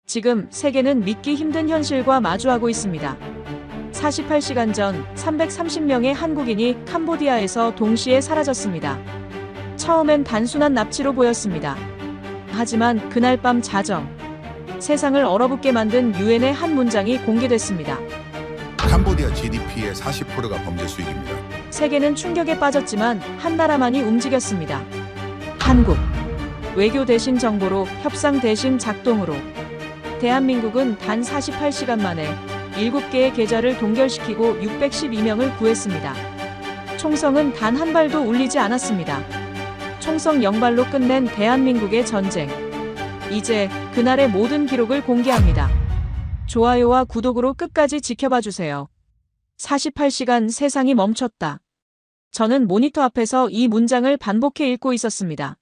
지금 세계는 믿기 힘든 현실과 마주하고 있습니다. 48시간 전 330명의 한국인이 캄보디아에서 동시에 사라졌습니다. 처음엔 단순한 납치로 보였습니다. 하지만 그날 밤 자정, 세상을 얼어붙게 만든 유엔의 한 문장이 공개됐습니다. 캄보디아 GDP의 40%가 범죄 수익입니다. 세계는 충격에 빠졌지만 한 나라만이 움직였습니다. 한국. 외교 대신 정보로, 협상 대신 작동으로. 대한민국은 단 48시간 만에 7개의 계좌를 동결시키고 612명을 구했습니다. 총성은 단 한 발도 울리지 않았습니다. 총성 0발로 끝낸 대한민국의 전쟁. 이제 그날의 모든 기록을 공개합니다. 좋아요와 구독으로 끝까지 지켜봐 주세요. 48시간 세상이 멈췄다. 저는 모니터 앞에서 이 문장을 반복해 읽고 있었습니다.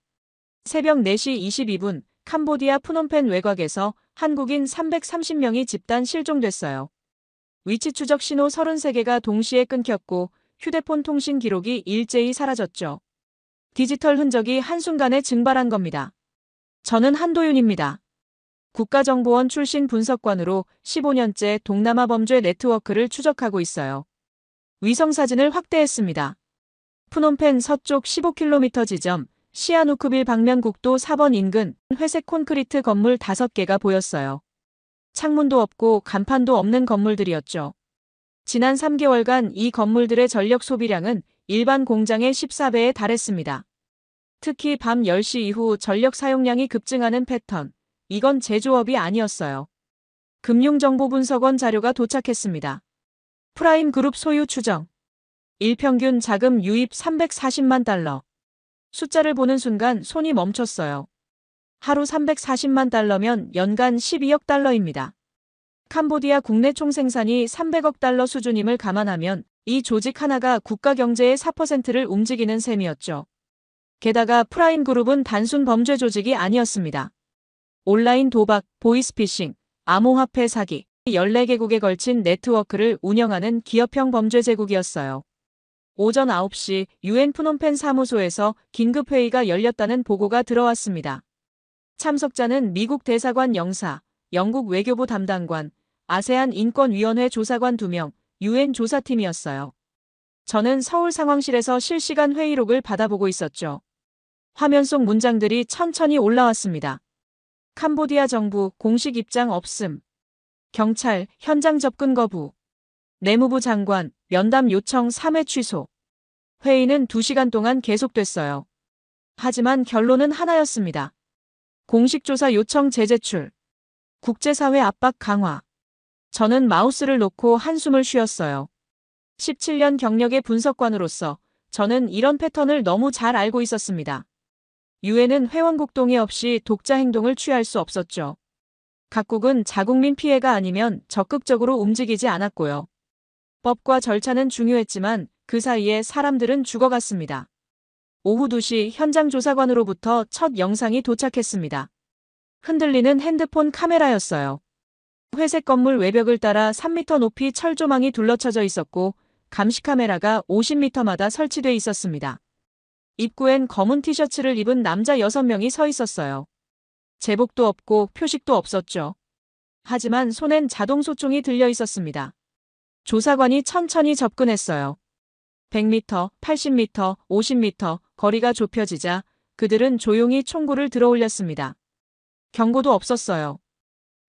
새벽 4시 22분 캄보디아 프놈펜 외곽에서 한국인 330명이 집단 실종됐어요. 위치 추적 신호 33개가 동시에 끊겼고 휴대폰 통신 기록이 일제히 사라졌죠. 디지털 흔적이 한순간에 증발한 겁니다. 저는 한도윤입니다. 국가정보원 출신 분석관으로 15년째 동남아 범죄 네트워크를 추적하고 있어요. 위성사진을 확대했습니다. 프놈펜 서쪽 15km 지점 시아누크빌 방면 국도 4번 인근 회색 콘크리트 건물 5개가 보였어요. 창문도 없고 간판도 없는 건물들이었죠. 지난 3개월간 이 건물들의 전력 소비량은 일반 공장의 14배에 달했습니다. 특히 밤 10시 이후 전력 사용량이 급증하는 패턴. 이건 제조업이 아니었어요. 금융정보분석원 자료가 도착했습니다. 프라임 그룹 소유 추정. 일평균 자금 유입 340만 달러. 숫자를 보는 순간 손이 멈췄어요. 하루 340만 달러면 연간 12억 달러입니다. 캄보디아 국내 총생산이 300억 달러 수준임을 감안하면 이 조직 하나가 국가 경제의 4%를 움직이는 셈이었죠. 게다가 프라임 그룹은 단순 범죄 조직이 아니었습니다. 온라인 도박, 보이스피싱, 암호화폐 사기, 14개국에 걸친 네트워크를 운영하는 기업형 범죄 제국이었어요. 오전 9시 유엔 프놈펜 사무소에서 긴급회의가 열렸다는 보고가 들어왔습니다. 참석자는 미국 대사관 영사, 영국 외교부 담당관, 아세안 인권위원회 조사관 2명, 유엔 조사팀이었어요. 저는 서울 상황실에서 실시간 회의록을 받아보고 있었죠. 화면 속 문장들이 천천히 올라왔습니다. 캄보디아 정부 공식 입장 없음. 경찰 현장 접근 거부. 내무부 장관 면담 요청 3회 취소. 회의는 2시간 동안 계속됐어요. 하지만 결론은 하나였습니다. 공식 조사 요청 재제출. 국제사회 압박 강화. 저는 마우스를 놓고 한숨을 쉬었어요. 17년 경력의 분석관으로서 저는 이런 패턴을 너무 잘 알고 있었습니다. 유엔은 회원국 동의 없이 독자 행동을 취할 수 없었죠. 각국은 자국민 피해가 아니면 적극적으로 움직이지 않았고요. 법과 절차는 중요했지만 그 사이에 사람들은 죽어갔습니다. 오후 2시 현장 조사관으로부터 첫 영상이 도착했습니다. 흔들리는 핸드폰 카메라였어요. 회색 건물 외벽을 따라 3m 높이 철조망이 둘러쳐져 있었고 감시 카메라가 50m마다 설치돼 있었습니다. 입구엔 검은 티셔츠를 입은 남자 6명이 서 있었어요. 제복도 없고 표식도 없었죠. 하지만 손엔 자동소총이 들려 있었습니다. 조사관이 천천히 접근했어요. 100m, 80m, 50m 거리가 좁혀지자 그들은 조용히 총구를 들어올렸습니다. 경고도 없었어요.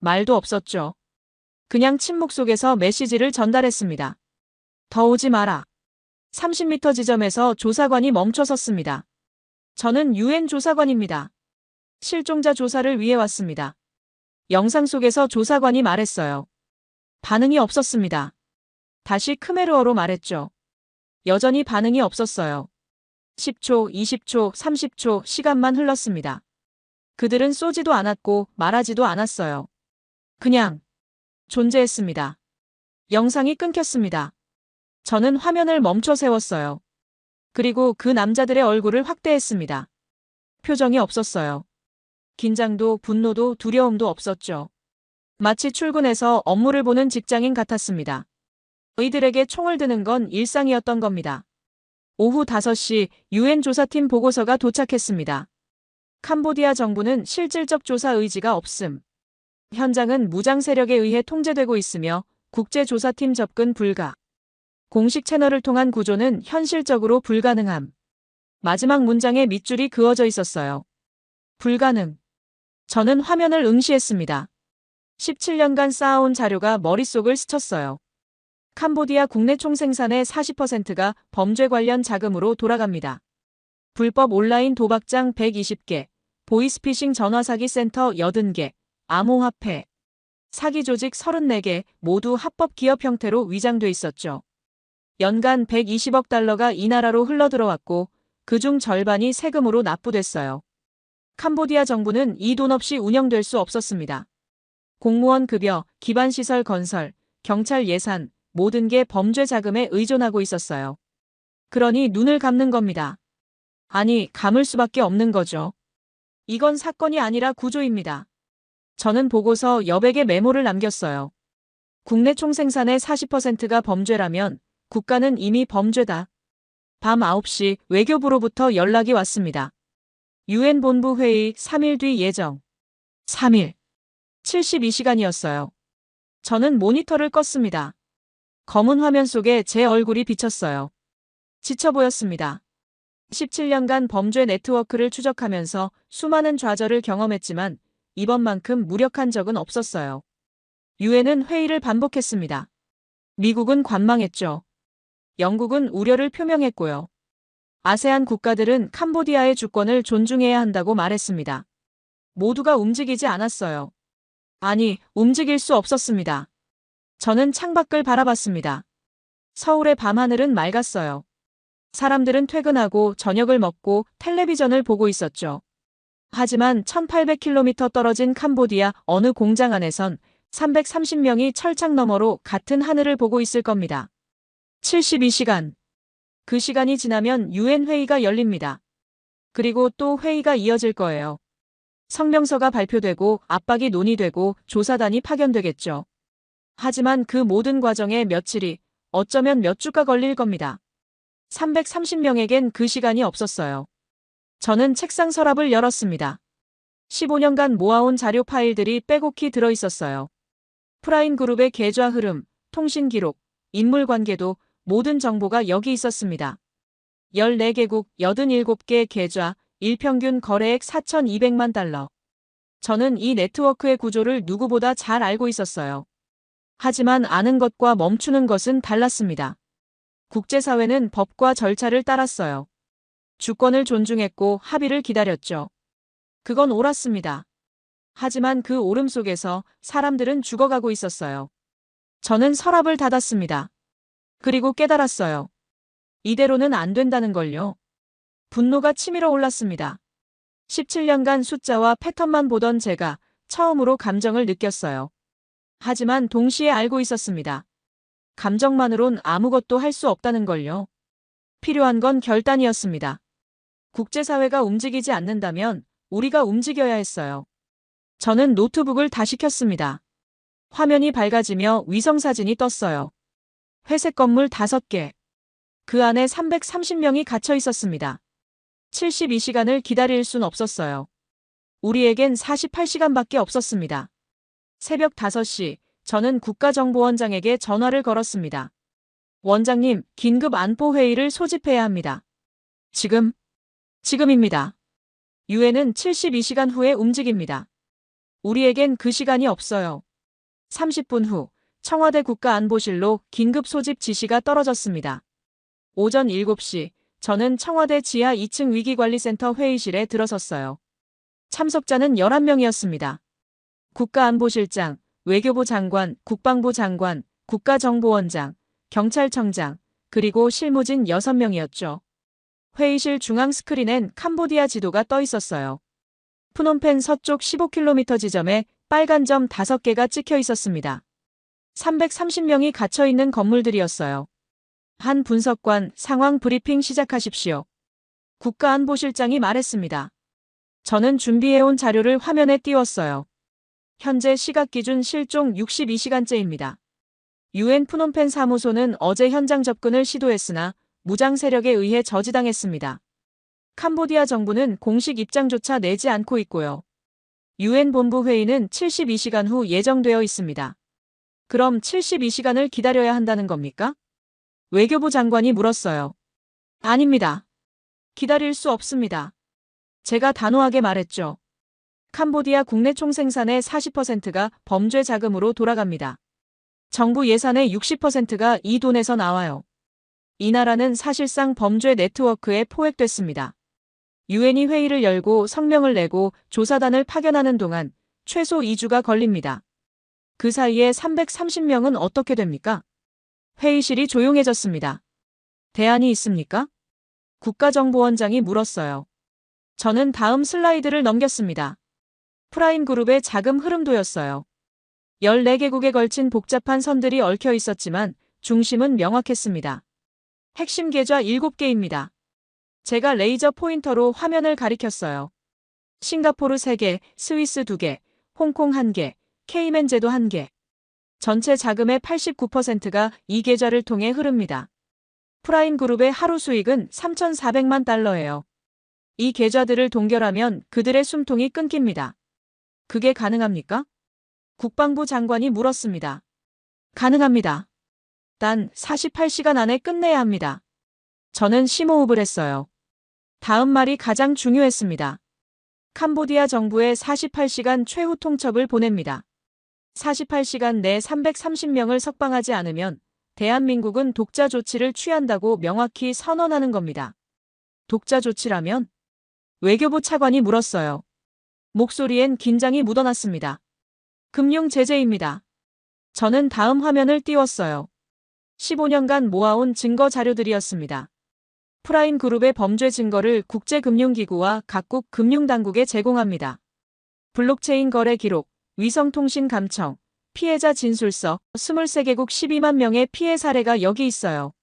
말도 없었죠. 그냥 침묵 속에서 메시지를 전달했습니다. 더 오지 마라. 30m 지점에서 조사관이 멈춰섰습니다. 저는 유엔 조사관입니다. 실종자 조사를 위해 왔습니다. 영상 속에서 조사관이 말했어요. 반응이 없었습니다. 다시 크메르어로 말했죠. 여전히 반응이 없었어요. 10초, 20초, 30초 시간만 흘렀습니다. 그들은 쏘지도 않았고 말하지도 않았어요. 그냥 존재했습니다. 영상이 끊겼습니다. 저는 화면을 멈춰 세웠어요. 그리고 그 남자들의 얼굴을 확대했습니다. 표정이 없었어요. 긴장도 분노도 두려움도 없었죠. 마치 출근해서 업무를 보는 직장인 같았습니다. 이들에게 총을 드는 건 일상이었던 겁니다. 오후 5시 유엔 조사팀 보고서가 도착했습니다. 캄보디아 정부는 실질적 조사 의지가 없음. 현장은 무장 세력에 의해 통제되고 있으며 국제조사팀 접근 불가. 공식 채널을 통한 구조는 현실적으로 불가능함. 마지막 문장에 밑줄이 그어져 있었어요. 불가능. 저는 화면을 응시했습니다. 17년간 쌓아온 자료가 머릿속을 스쳤어요. 캄보디아 국내 총생산의 40%가 범죄 관련 자금으로 돌아갑니다. 불법 온라인 도박장 120개, 보이스피싱 전화사기 센터 80개, 암호화폐, 사기 조직 34개 모두 합법 기업 형태로 위장돼 있었죠. 연간 120억 달러가 이 나라로 흘러들어왔고 그중 절반이 세금으로 납부됐어요. 캄보디아 정부는 이 돈 없이 운영될 수 없었습니다. 공무원 급여, 기반시설 건설, 경찰 예산, 모든 게 범죄 자금에 의존하고 있었어요. 그러니 눈을 감는 겁니다. 아니, 감을 수밖에 없는 거죠. 이건 사건이 아니라 구조입니다. 저는 보고서 여백의 메모를 남겼어요. 국내 총생산의 40%가 범죄라면 국가는 이미 범죄다. 밤 9시 외교부로부터 연락이 왔습니다. UN 본부 회의 3일 뒤 예정. 3일. 72시간이었어요. 저는 모니터를 껐습니다. 검은 화면 속에 제 얼굴이 비쳤어요. 지쳐 보였습니다. 17년간 범죄 네트워크를 추적하면서 수많은 좌절을 경험했지만 이번만큼 무력한 적은 없었어요. 유엔은 회의를 반복했습니다. 미국은 관망했죠. 영국은 우려를 표명했고요. 아세안 국가들은 캄보디아의 주권을 존중해야 한다고 말했습니다. 모두가 움직이지 않았어요. 아니, 움직일 수 없었습니다. 저는 창밖을 바라봤습니다. 서울의 밤하늘은 맑았어요. 사람들은 퇴근하고 저녁을 먹고 텔레비전을 보고 있었죠. 하지만 1800km 떨어진 캄보디아 어느 공장 안에선 330명이 철창 너머로 같은 하늘을 보고 있을 겁니다. 72시간. 그 시간이 지나면 유엔 회의가 열립니다. 그리고 또 회의가 이어질 거예요. 성명서가 발표되고 압박이 논의되고 조사단이 파견되겠죠. 하지만 그 모든 과정에 며칠이, 어쩌면 몇 주가 걸릴 겁니다. 330명에겐 그 시간이 없었어요. 저는 책상 서랍을 열었습니다. 15년간 모아온 자료 파일들이 빼곡히 들어있었어요. 프라임 그룹의 계좌 흐름, 통신 기록, 인물 관계도 모든 정보가 여기 있었습니다. 14개국 87개 계좌, 일평균 거래액 4,200만 달러. 저는 이 네트워크의 구조를 누구보다 잘 알고 있었어요. 하지만 아는 것과 멈추는 것은 달랐습니다. 국제사회는 법과 절차를 따랐어요. 주권을 존중했고 합의를 기다렸죠. 그건 옳았습니다. 하지만 그 옳음 속에서 사람들은 죽어가고 있었어요. 저는 서랍을 닫았습니다. 그리고 깨달았어요. 이대로는 안 된다는 걸요. 분노가 치밀어 올랐습니다. 17년간 숫자와 패턴만 보던 제가 처음으로 감정을 느꼈어요. 하지만 동시에 알고 있었습니다. 감정만으론 아무것도 할 수 없다는 걸요. 필요한 건 결단이었습니다. 국제사회가 움직이지 않는다면 우리가 움직여야 했어요. 저는 노트북을 다시 켰습니다. 화면이 밝아지며 위성사진이 떴어요. 회색 건물 5개. 그 안에 330명이 갇혀 있었습니다. 72시간을 기다릴 순 없었어요. 우리에겐 48시간밖에 없었습니다. 새벽 5시, 저는 국가정보원장에게 전화를 걸었습니다. 원장님, 긴급 안보회의를 소집해야 합니다. 지금입니다. 유엔은 72시간 후에 움직입니다. 우리에겐 그 시간이 없어요. 30분 후, 청와대 국가안보실로 긴급 소집 지시가 떨어졌습니다. 오전 7시, 저는 청와대 지하 2층 위기관리센터 회의실에 들어섰어요. 참석자는 11명이었습니다. 국가안보실장, 외교부 장관, 국방부 장관, 국가정보원장, 경찰청장, 그리고 실무진 6명이었죠. 회의실 중앙 스크린엔 캄보디아 지도가 떠 있었어요. 프놈펜 서쪽 15km 지점에 빨간 점 5개가 찍혀 있었습니다. 330명이 갇혀 있는 건물들이었어요. 한 분석관, 상황 브리핑 시작하십시오. 국가안보실장이 말했습니다. 저는 준비해온 자료를 화면에 띄웠어요. 현재 시각 기준 실종 62시간째입니다. 유엔 프놈펜 사무소는 어제 현장 접근을 시도했으나 무장 세력에 의해 저지당했습니다. 캄보디아 정부는 공식 입장조차 내지 않고 있고요. 유엔 본부 회의는 72시간 후 예정되어 있습니다. 그럼 72시간을 기다려야 한다는 겁니까? 외교부 장관이 물었어요. 아닙니다. 기다릴 수 없습니다. 제가 단호하게 말했죠. 캄보디아 국내 총생산의 40%가 범죄 자금으로 돌아갑니다. 정부 예산의 60%가 이 돈에서 나와요. 이 나라는 사실상 범죄 네트워크에 포획됐습니다. 유엔이 회의를 열고 성명을 내고 조사단을 파견하는 동안 최소 2주가 걸립니다. 그 사이에 330명은 어떻게 됩니까? 회의실이 조용해졌습니다. 대안이 있습니까? 국가정보원장이 물었어요. 저는 다음 슬라이드를 넘겼습니다. 프라임그룹의 자금 흐름도였어요. 14개국에 걸친 복잡한 선들이 얽혀 있었지만 중심은 명확했습니다. 핵심 계좌 7개입니다. 제가 레이저 포인터로 화면을 가리켰어요. 싱가포르 3개, 스위스 2개, 홍콩 1개, 케이맨 제도 1개. 전체 자금의 89%가 이 계좌를 통해 흐릅니다. 프라임그룹의 하루 수익은 3,400만 달러예요. 이 계좌들을 동결하면 그들의 숨통이 끊깁니다. 그게 가능합니까? 국방부 장관이 물었습니다. 가능합니다. 단 48시간 안에 끝내야 합니다. 저는 심호흡을 했어요. 다음 말이 가장 중요했습니다. 캄보디아 정부에 48시간 최후 통첩을 보냅니다. 48시간 내 330명을 석방하지 않으면 대한민국은 독자 조치를 취한다고 명확히 선언하는 겁니다. 독자 조치라면? 외교부 차관이 물었어요. 목소리엔 긴장이 묻어났습니다. 금융 제재입니다. 저는 다음 화면을 띄웠어요. 15년간 모아온 증거 자료들이었습니다. 프라임그룹의 범죄 증거를 국제금융기구와 각국 금융당국에 제공합니다. 블록체인 거래 기록, 위성통신 감청, 피해자 진술서, 23개국 12만 명의 피해 사례가 여기 있어요.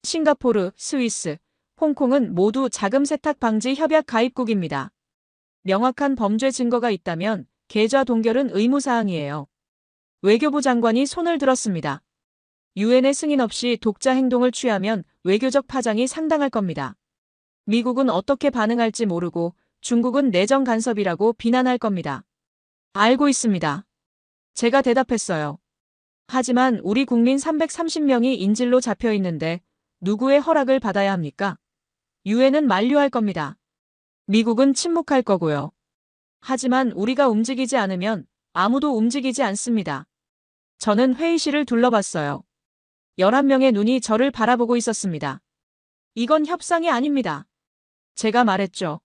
싱가포르, 스위스, 홍콩은 모두 자금 세탁 방지 협약 가입국입니다. 명확한 범죄 증거가 있다면 계좌 동결은 의무사항이에요. 외교부 장관이 손을 들었습니다. 유엔의 승인 없이 독자 행동을 취하면 외교적 파장이 상당할 겁니다. 미국은 어떻게 반응할지 모르고 중국은 내정 간섭이라고 비난할 겁니다. 알고 있습니다. 제가 대답했어요. 하지만 우리 국민 330명이 인질로 잡혀 있는데 누구의 허락을 받아야 합니까? 유엔은 만류할 겁니다. 미국은 침묵할 거고요. 하지만 우리가 움직이지 않으면 아무도 움직이지 않습니다. 저는 회의실을 둘러봤어요. 11명의 눈이 저를 바라보고 있었습니다. 이건 협상이 아닙니다. 제가 말했죠.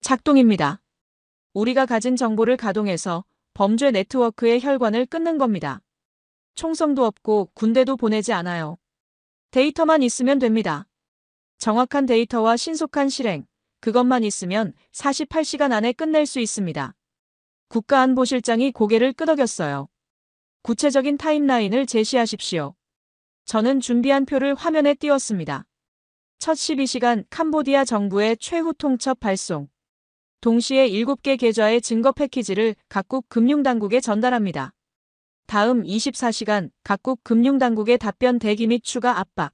작동입니다. 우리가 가진 정보를 가동해서 범죄 네트워크의 혈관을 끊는 겁니다. 총성도 없고 군대도 보내지 않아요. 데이터만 있으면 됩니다. 정확한 데이터와 신속한 실행, 그것만 있으면 48시간 안에 끝낼 수 있습니다. 국가안보실장이 고개를 끄덕였어요. 구체적인 타임라인을 제시하십시오. 저는 준비한 표를 화면에 띄웠습니다. 첫 12시간 캄보디아 정부의 최후 통첩 발송. 동시에 7개 계좌의 증거 패키지를 각국 금융당국에 전달합니다. 다음 24시간 각국 금융당국의 답변 대기 및 추가 압박.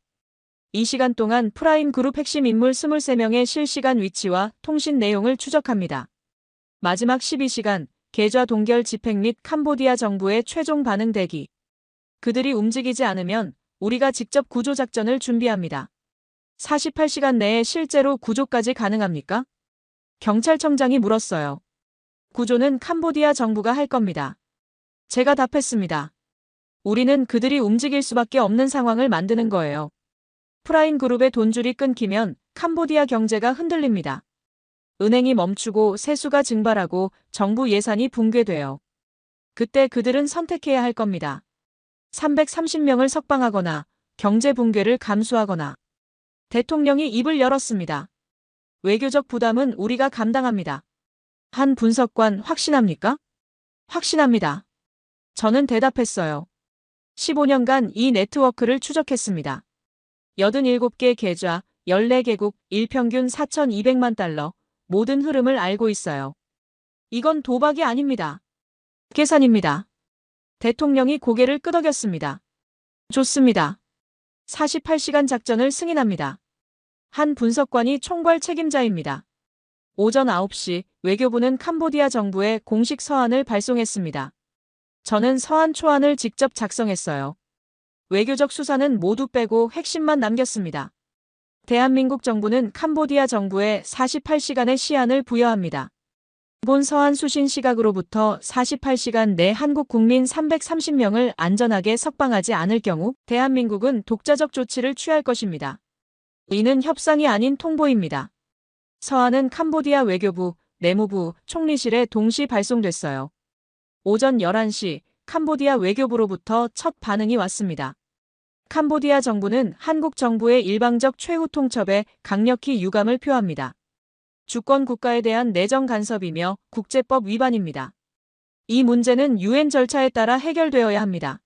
이 시간 동안 프라임그룹 핵심 인물 23명의 실시간 위치와 통신 내용을 추적합니다. 마지막 12시간 계좌 동결 집행 및 캄보디아 정부의 최종 반응 대기. 그들이 움직이지 않으면 우리가 직접 구조작전을 준비합니다. 48시간 내에 실제로 구조까지 가능합니까? 경찰청장이 물었어요. 구조는 캄보디아 정부가 할 겁니다. 제가 답했습니다. 우리는 그들이 움직일 수밖에 없는 상황을 만드는 거예요. 프라임그룹의 돈줄이 끊기면 캄보디아 경제가 흔들립니다. 은행이 멈추고 세수가 증발하고 정부 예산이 붕괴돼요. 그때 그들은 선택해야 할 겁니다. 330명을 석방하거나 경제 붕괴를 감수하거나. 대통령이 입을 열었습니다. 외교적 부담은 우리가 감당합니다. 한 분석관 확신합니까? 확신합니다. 저는 대답했어요. 15년간 이 네트워크를 추적했습니다. 87개 계좌, 14개국, 일평균 4,200만 달러, 모든 흐름을 알고 있어요. 이건 도박이 아닙니다. 계산입니다. 대통령이 고개를 끄덕였습니다. 좋습니다. 48시간 작전을 승인합니다. 한 분석관이 총괄 책임자입니다. 오전 9시 외교부는 캄보디아 정부에 공식 서한을 발송했습니다. 저는 서한 초안을 직접 작성했어요. 외교적 수사는 모두 빼고 핵심만 남겼습니다. 대한민국 정부는 캄보디아 정부에 48시간의 시한을 부여합니다. 본 서한 수신 시각으로부터 48시간 내 한국 국민 330명을 안전하게 석방하지 않을 경우 대한민국은 독자적 조치를 취할 것입니다. 이는 협상이 아닌 통보입니다. 서한은 캄보디아 외교부, 내무부, 총리실에 동시 발송됐어요. 오전 11시 캄보디아 외교부로부터 첫 반응이 왔습니다. 캄보디아 정부는 한국 정부의 일방적 최후 통첩에 강력히 유감을 표합니다. 주권 국가에 대한 내정 간섭이며 국제법 위반입니다. 이 문제는 유엔 절차에 따라 해결되어야 합니다.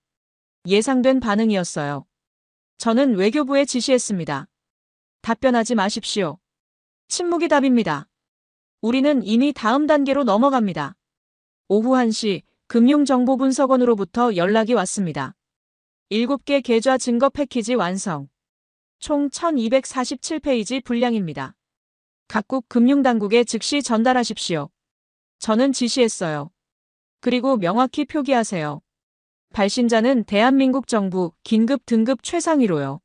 예상된 반응이었어요. 저는 외교부에 지시했습니다. 답변하지 마십시오. 침묵이 답입니다. 우리는 이미 다음 단계로 넘어갑니다. 오후 1시 금융정보분석원으로부터 연락이 왔습니다. 7개 계좌 증거 패키지 완성. 총 1247페이지 분량입니다. 각국 금융당국에 즉시 전달하십시오. 저는 지시했어요. 그리고 명확히 표기하세요. 발신자는 대한민국 정부 긴급 등급 최상위로요.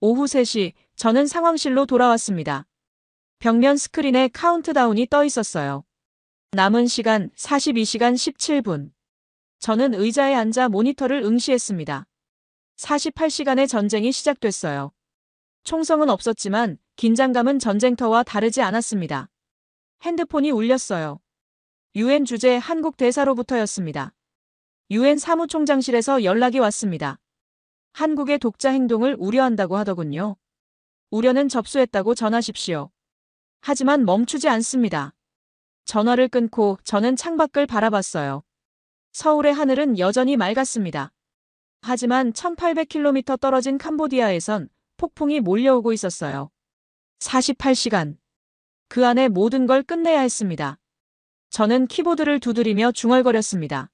오후 3시 저는 상황실로 돌아왔습니다. 벽면 스크린에 카운트다운이 떠 있었어요. 남은 시간 42시간 17분. 저는 의자에 앉아 모니터를 응시했습니다. 48시간의 전쟁이 시작됐어요. 총성은 없었지만 긴장감은 전쟁터와 다르지 않았습니다. 핸드폰이 울렸어요. 유엔 주재 한국 대사로부터였습니다. 유엔 사무총장실에서 연락이 왔습니다. 한국의 독자 행동을 우려한다고 하더군요. 우려는 접수했다고 전하십시오. 하지만 멈추지 않습니다. 전화를 끊고 저는 창밖을 바라봤어요. 서울의 하늘은 여전히 맑았습니다. 하지만 1800km 떨어진 캄보디아에선 폭풍이 몰려오고 있었어요. 48시간. 그 안에 모든 걸 끝내야 했습니다. 저는 키보드를 두드리며 중얼거렸습니다.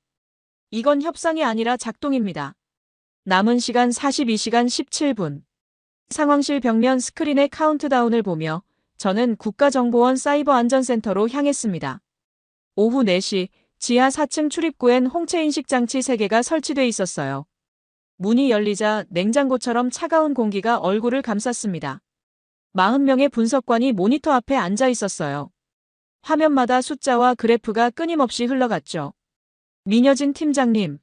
이건 협상이 아니라 작동입니다. 남은 시간 42시간 17분. 상황실 벽면 스크린의 카운트다운을 보며 저는 국가정보원 사이버안전센터로 향했습니다. 오후 4시 지하 4층 출입구엔 홍채인식 장치 3개가 설치돼 있었어요. 문이 열리자 냉장고처럼 차가운 공기가 얼굴을 감쌌습니다. 40명의 분석관이 모니터 앞에 앉아 있었어요. 화면마다 숫자와 그래프가 끊임없이 흘러갔죠. 민여진 팀장님.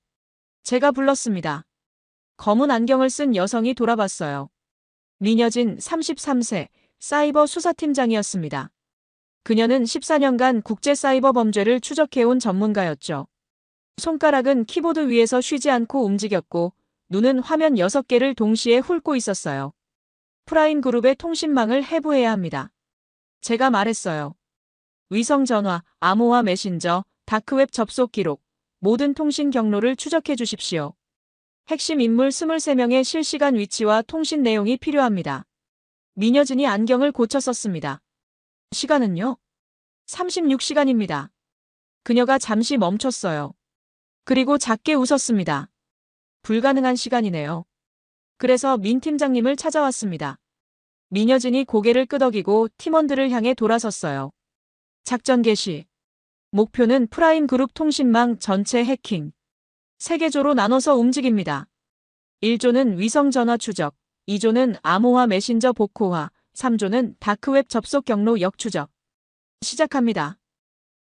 제가 불렀습니다. 검은 안경을 쓴 여성이 돌아봤어요. 민여진 33세 사이버 수사팀장이었습니다. 그녀는 14년간 국제사이버 범죄를 추적해온 전문가였죠. 손가락은 키보드 위에서 쉬지 않고 움직였고 눈은 화면 6개를 동시에 훑고 있었어요. 프라임그룹의 통신망을 해부해야 합니다. 제가 말했어요. 위성전화, 암호화 메신저, 다크웹 접속 기록, 모든 통신 경로를 추적해 주십시오. 핵심 인물 23명의 실시간 위치와 통신 내용이 필요합니다. 민여진이 안경을 고쳐 썼습니다. 시간은요? 36시간입니다. 그녀가 잠시 멈췄어요. 그리고 작게 웃었습니다. 불가능한 시간이네요. 그래서 민 팀장님을 찾아왔습니다. 민여진이 고개를 끄덕이고 팀원들을 향해 돌아섰어요. 작전 개시. 목표는 프라임그룹 통신망 전체 해킹. 3개조로 나눠서 움직입니다. 1조는 위성전화 추적, 2조는 암호화 메신저 복호화, 3조는 다크웹 접속 경로 역추적. 시작합니다.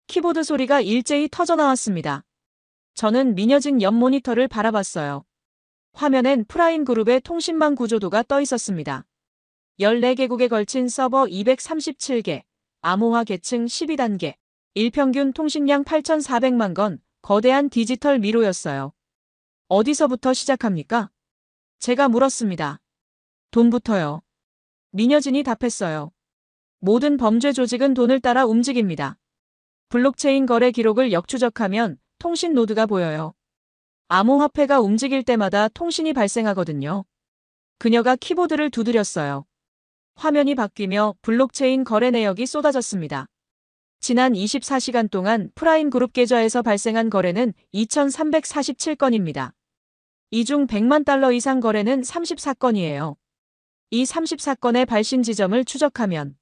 키보드 소리가 일제히 터져나왔습니다. 저는 민여진 옆 모니터를 바라봤어요. 화면엔 프라임그룹의 통신망 구조도가 떠 있었습니다. 14개국에 걸친 서버 237개, 암호화 계층 12단계, 일평균 통신량 8,400만 건, 거대한 디지털 미로였어요. 어디서부터 시작합니까? 제가 물었습니다. 돈부터요. 민여진이 답했어요. 모든 범죄 조직은 돈을 따라 움직입니다. 블록체인 거래 기록을 역추적하면 통신 노드가 보여요. 암호화폐가 움직일 때마다 통신이 발생하거든요. 그녀가 키보드를 두드렸어요. 화면이 바뀌며 블록체인 거래 내역이 쏟아졌습니다. 지난 24시간 동안 프라임그룹 계좌에서 발생한 거래는 2,347건입니다. 이 중 100만 달러 이상 거래는 34건이에요. 이 34건의 발신 지점을 추적하면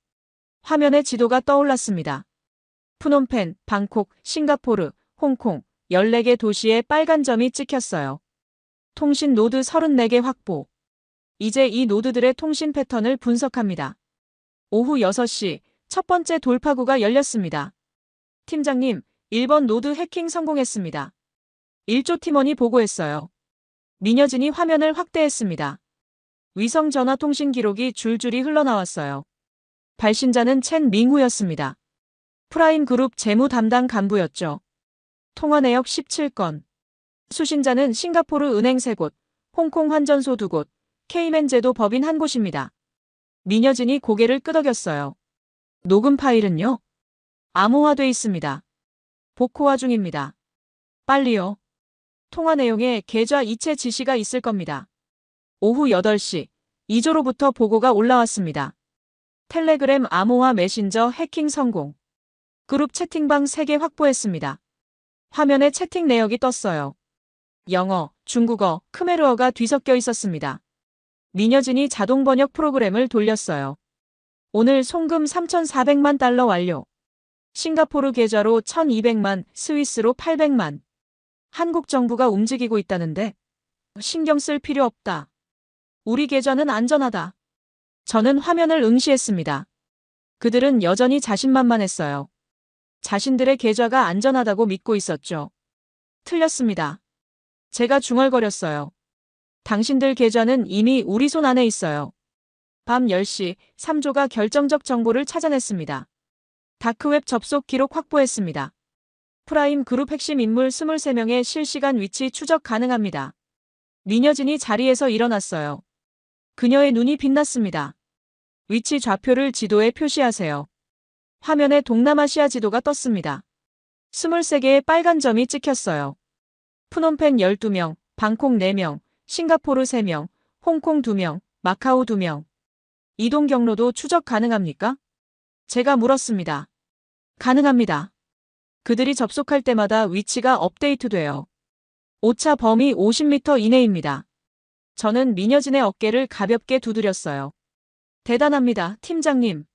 화면에 지도가 떠올랐습니다. 프놈펜, 방콕, 싱가포르, 홍콩 14개 도시에 빨간 점이 찍혔어요. 통신 노드 34개 확보. 이제 이 노드들의 통신 패턴을 분석합니다. 오후 6시 첫 번째 돌파구가 열렸습니다. 팀장님, 1번 노드 해킹 성공했습니다. 1조 팀원이 보고했어요. 민여진이 화면을 확대했습니다. 위성 전화 통신 기록이 줄줄이 흘러나왔어요. 발신자는 첸 밍후였습니다. 프라임 그룹 재무 담당 간부였죠. 통화 내역 17건. 수신자는 싱가포르 은행 3곳, 홍콩 환전소 2곳, 케이맨 제도 법인 1곳입니다. 민여진이 고개를 끄덕였어요. 녹음 파일은요? 암호화돼 있습니다. 복호화 중입니다. 빨리요. 통화 내용에 계좌 이체 지시가 있을 겁니다. 오후 8시 2조로부터 보고가 올라왔습니다. 텔레그램 암호화 메신저 해킹 성공. 그룹 채팅방 3개 확보했습니다. 화면에 채팅 내역이 떴어요. 영어, 중국어, 크메르어가 뒤섞여 있었습니다. 민여진이 자동 번역 프로그램을 돌렸어요. 오늘 송금 3,400만 달러 완료. 싱가포르 계좌로 1,200만, 스위스로 800만. 한국 정부가 움직이고 있다는데 신경 쓸 필요 없다. 우리 계좌는 안전하다. 저는 화면을 응시했습니다. 그들은 여전히 자신만만했어요. 자신들의 계좌가 안전하다고 믿고 있었죠. 틀렸습니다. 제가 중얼거렸어요. 당신들 계좌는 이미 우리 손 안에 있어요. 밤 10시 3조가 결정적 정보를 찾아냈습니다. 다크웹 접속 기록 확보했습니다. 프라임 그룹 핵심 인물 23명의 실시간 위치 추적 가능합니다. 민여진이 자리에서 일어났어요. 그녀의 눈이 빛났습니다. 위치 좌표를 지도에 표시하세요. 화면에 동남아시아 지도가 떴습니다. 23개의 빨간 점이 찍혔어요. 프놈펜 12명, 방콕 4명, 싱가포르 3명, 홍콩 2명, 마카오 2명. 이동 경로도 추적 가능합니까? 제가 물었습니다. 가능합니다. 그들이 접속할 때마다 위치가 업데이트돼요. 오차 범위 50m 이내입니다. 저는 민여진의 어깨를 가볍게 두드렸어요. 대단합니다, 팀장님.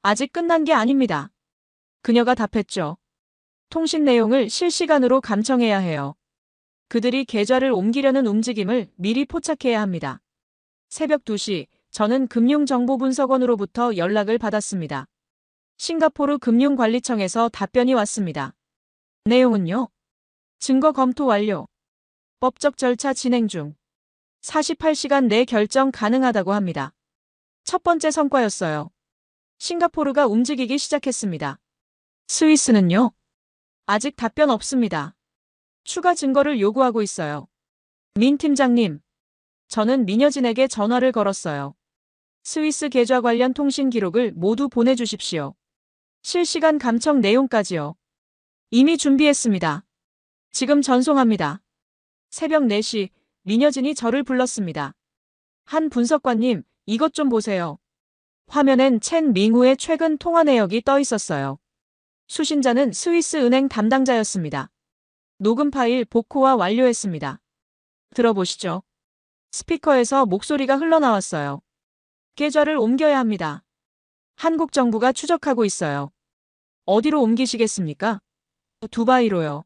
아직 끝난 게 아닙니다. 그녀가 답했죠. 통신 내용을 실시간으로 감청해야 해요. 그들이 계좌를 옮기려는 움직임을 미리 포착해야 합니다. 새벽 2시, 저는 금융정보분석원으로부터 연락을 받았습니다. 싱가포르 금융관리청에서 답변이 왔습니다. 내용은요? 증거 검토 완료. 법적 절차 진행 중. 48시간 내 결정 가능하다고 합니다. 첫 번째 성과였어요. 싱가포르가 움직이기 시작했습니다. 스위스는요? 아직 답변 없습니다. 추가 증거를 요구하고 있어요. 민 팀장님, 저는 민여진에게 전화를 걸었어요. 스위스 계좌 관련 통신 기록을 모두 보내주십시오. 실시간 감청 내용까지요. 이미 준비했습니다. 지금 전송합니다. 새벽 4시, 민여진이 저를 불렀습니다. 한 분석관님, 이것 좀 보세요. 화면엔 첸 밍후의 최근 통화 내역이 떠 있었어요. 수신자는 스위스 은행 담당자였습니다. 녹음 파일 복호화 완료했습니다. 들어보시죠. 스피커에서 목소리가 흘러나왔어요. 계좌를 옮겨야 합니다. 한국 정부가 추적하고 있어요. 어디로 옮기시겠습니까? 두바이로요.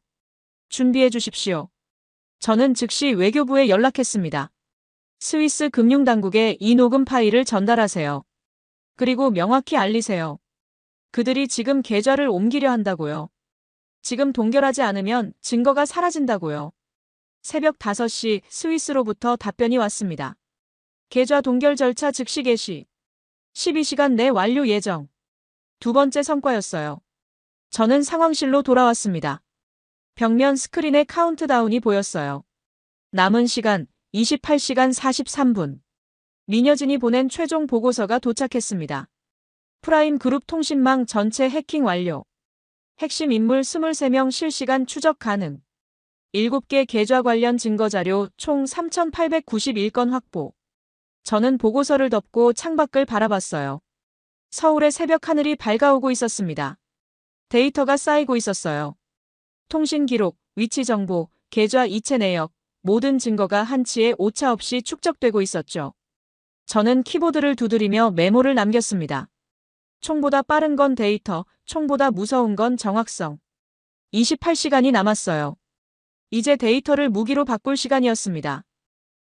준비해 주십시오. 저는 즉시 외교부에 연락했습니다. 스위스 금융당국에 이 녹음 파일을 전달하세요. 그리고 명확히 알리세요. 그들이 지금 계좌를 옮기려 한다고요. 지금 동결하지 않으면 증거가 사라진다고요. 새벽 5시 스위스로부터 답변이 왔습니다. 계좌 동결 절차 즉시 개시. 12시간 내 완료 예정. 두 번째 성과였어요. 저는 상황실로 돌아왔습니다. 벽면 스크린에 카운트다운이 보였어요. 남은 시간 28시간 43분. 민여진이 보낸 최종 보고서가 도착했습니다. 프라임 그룹 통신망 전체 해킹 완료. 핵심 인물 23명 실시간 추적 가능. 7개 계좌 관련 증거자료 총 3,891건 확보. 저는 보고서를 덮고 창밖을 바라봤어요. 서울의 새벽 하늘이 밝아오고 있었습니다. 데이터가 쌓이고 있었어요. 통신 기록, 위치 정보, 계좌 이체 내역, 모든 증거가 한치의 오차 없이 축적되고 있었죠. 저는 키보드를 두드리며 메모를 남겼습니다. 총보다 빠른 건 데이터, 총보다 무서운 건 정확성. 28시간이 남았어요. 이제 데이터를 무기로 바꿀 시간이었습니다.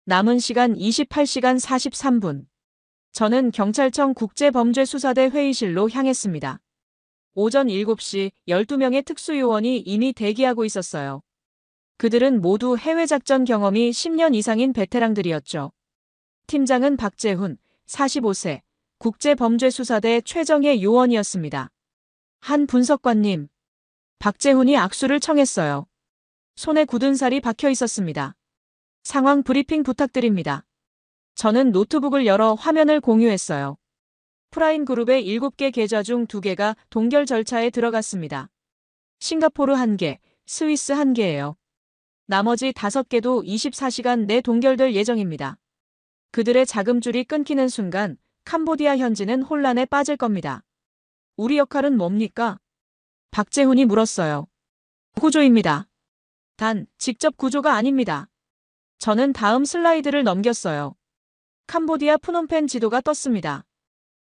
남은 시간 28시간 43분. 저는 경찰청 국제범죄수사대 회의실로 향했습니다. 오전 7시 12명의 특수요원이 이미 대기하고 있었어요. 그들은 모두 해외작전 경험이 10년 이상인 베테랑들이었죠. 팀장은 박재훈, 45세, 국제범죄수사대 최정예 요원이었습니다. 한 분석관님. 박재훈이 악수를 청했어요. 손에 굳은 살이 박혀 있었습니다. 상황 브리핑 부탁드립니다. 저는 노트북을 열어 화면을 공유했어요. 프라임그룹의 7개 계좌 중 2개가 동결 절차에 들어갔습니다. 싱가포르 1개, 스위스 1개예요. 나머지 5개도 24시간 내 동결될 예정입니다. 그들의 자금줄이 끊기는 순간 캄보디아 현지는 혼란에 빠질 겁니다. 우리 역할은 뭡니까? 박재훈이 물었어요. 구조입니다. 단, 직접 구조가 아닙니다. 저는 다음 슬라이드를 넘겼어요. 캄보디아 프놈펜 지도가 떴습니다.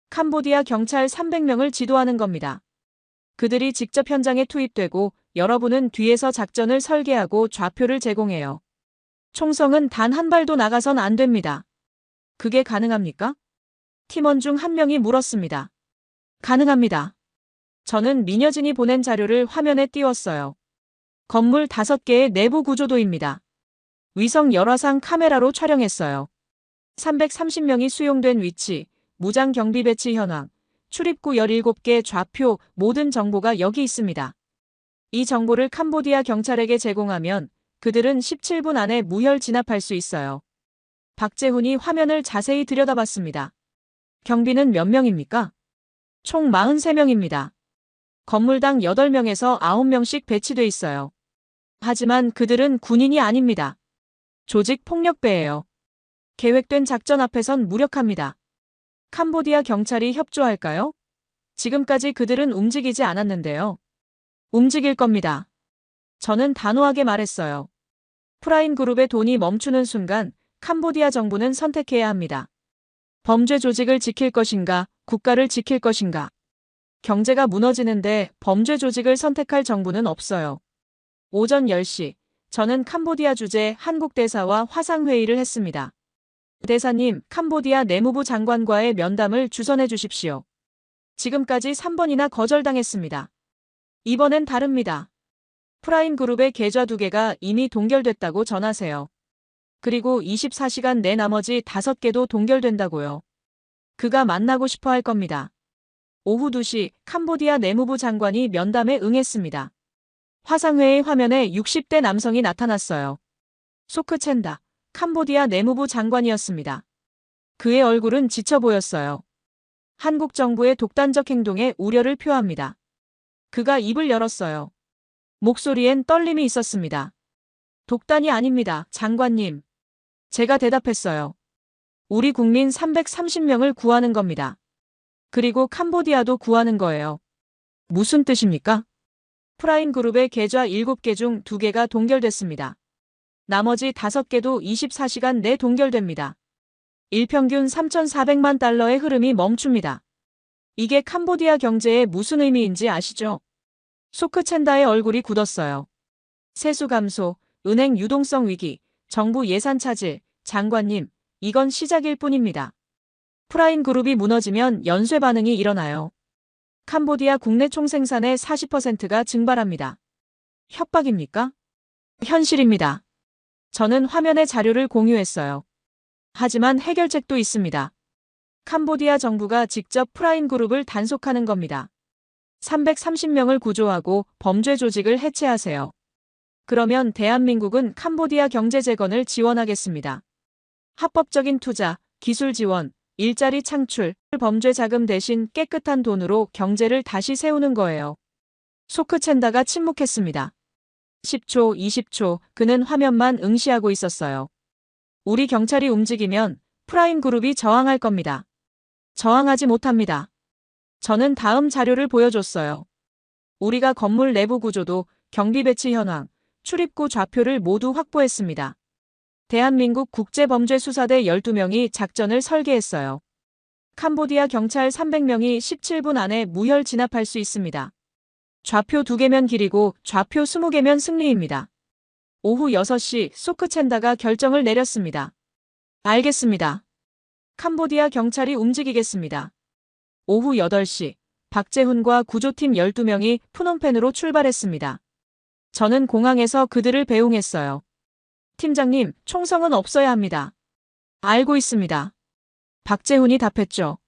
캄보디아 경찰 300명을 지도하는 겁니다. 그들이 직접 현장에 투입되고 여러분은 뒤에서 작전을 설계하고 좌표를 제공해요. 총성은 단 한 발도 나가선 안 됩니다. 그게 가능합니까? 팀원 중 한 명이 물었습니다. 가능합니다. 저는 민여진이 보낸 자료를 화면에 띄웠어요. 건물 5개의 내부 구조도입니다. 위성 열화상 카메라로 촬영했어요. 330명이 수용된 위치, 무장 경비 배치 현황, 출입구 17개 좌표, 모든 정보가 여기 있습니다. 이 정보를 캄보디아 경찰에게 제공하면 그들은 17분 안에 무혈 진압할 수 있어요. 박재훈이 화면을 자세히 들여다봤습니다. 경비는 몇 명입니까? 총 43명입니다. 건물당 8명에서 9명씩 배치돼 있어요. 하지만 그들은 군인이 아닙니다. 조직 폭력배예요. 계획된 작전 앞에선 무력합니다. 캄보디아 경찰이 협조할까요? 지금까지 그들은 움직이지 않았는데요. 움직일 겁니다. 저는 단호하게 말했어요. 프라임그룹의 돈이 멈추는 순간 캄보디아 정부는 선택해야 합니다. 범죄 조직을 지킬 것인가, 국가를 지킬 것인가. 경제가 무너지는데 범죄 조직을 선택할 정부는 없어요. 오전 10시, 저는 캄보디아 주재 한국 대사와 화상회의를 했습니다. 대사님, 캄보디아 내무부 장관과의 면담을 주선해 주십시오. 지금까지 3번이나 거절당했습니다. 이번엔 다릅니다. 프라임그룹의 계좌 2개가 이미 동결됐다고 전하세요. 그리고 24시간 내 나머지 5개도 동결된다고요. 그가 만나고 싶어 할 겁니다. 오후 2시 캄보디아 내무부 장관이 면담에 응했습니다. 화상회의 화면에 60대 남성이 나타났어요. 소크첸다, 캄보디아 내무부 장관이었습니다. 그의 얼굴은 지쳐 보였어요. 한국 정부의 독단적 행동에 우려를 표합니다. 그가 입을 열었어요. 목소리엔 떨림이 있었습니다. 독단이 아닙니다, 장관님. 제가 대답했어요. 우리 국민 330명을 구하는 겁니다. 그리고 캄보디아도 구하는 거예요. 무슨 뜻입니까? 프라임그룹의 계좌 7개 중 2개가 동결됐습니다. 나머지 5개도 24시간 내 동결됩니다. 일평균 3,400만 달러의 흐름이 멈춥니다. 이게 캄보디아 경제에 무슨 의미인지 아시죠? 소크첸다의 얼굴이 굳었어요. 세수 감소, 은행 유동성 위기, 정부 예산 차질, 장관님, 이건 시작일 뿐입니다. 프라임그룹이 무너지면 연쇄 반응이 일어나요. 캄보디아 국내 총생산의 40%가 증발합니다. 협박입니까? 현실입니다. 저는 화면에 자료를 공유했어요. 하지만 해결책도 있습니다. 캄보디아 정부가 직접 프라임그룹을 단속하는 겁니다. 330명을 구조하고 범죄 조직을 해체하세요. 그러면 대한민국은 캄보디아 경제 재건을 지원하겠습니다. 합법적인 투자, 기술 지원, 일자리 창출, 범죄 자금 대신 깨끗한 돈으로 경제를 다시 세우는 거예요. 소크첸다가 침묵했습니다. 10초, 20초, 그는 화면만 응시하고 있었어요. 우리 경찰이 움직이면 프라임그룹이 저항할 겁니다. 저항하지 못합니다. 저는 다음 자료를 보여줬어요. 우리가 건물 내부 구조도, 경비 배치 현황, 출입구 좌표를 모두 확보했습니다. 대한민국 국제범죄수사대 12명이 작전을 설계했어요. 캄보디아 경찰 300명이 17분 안에 무혈 진압할 수 있습니다. 좌표 2개면 길이고 좌표 20개면 승리입니다. 오후 6시 소크첸다가 결정을 내렸습니다. 알겠습니다. 캄보디아 경찰이 움직이겠습니다. 오후 8시 박재훈과 구조팀 12명이 푸놈펜으로 출발했습니다. 저는 공항에서 그들을 배웅했어요. 팀장님, 총성은 없어야 합니다. 알고 있습니다. 박재훈이 답했죠.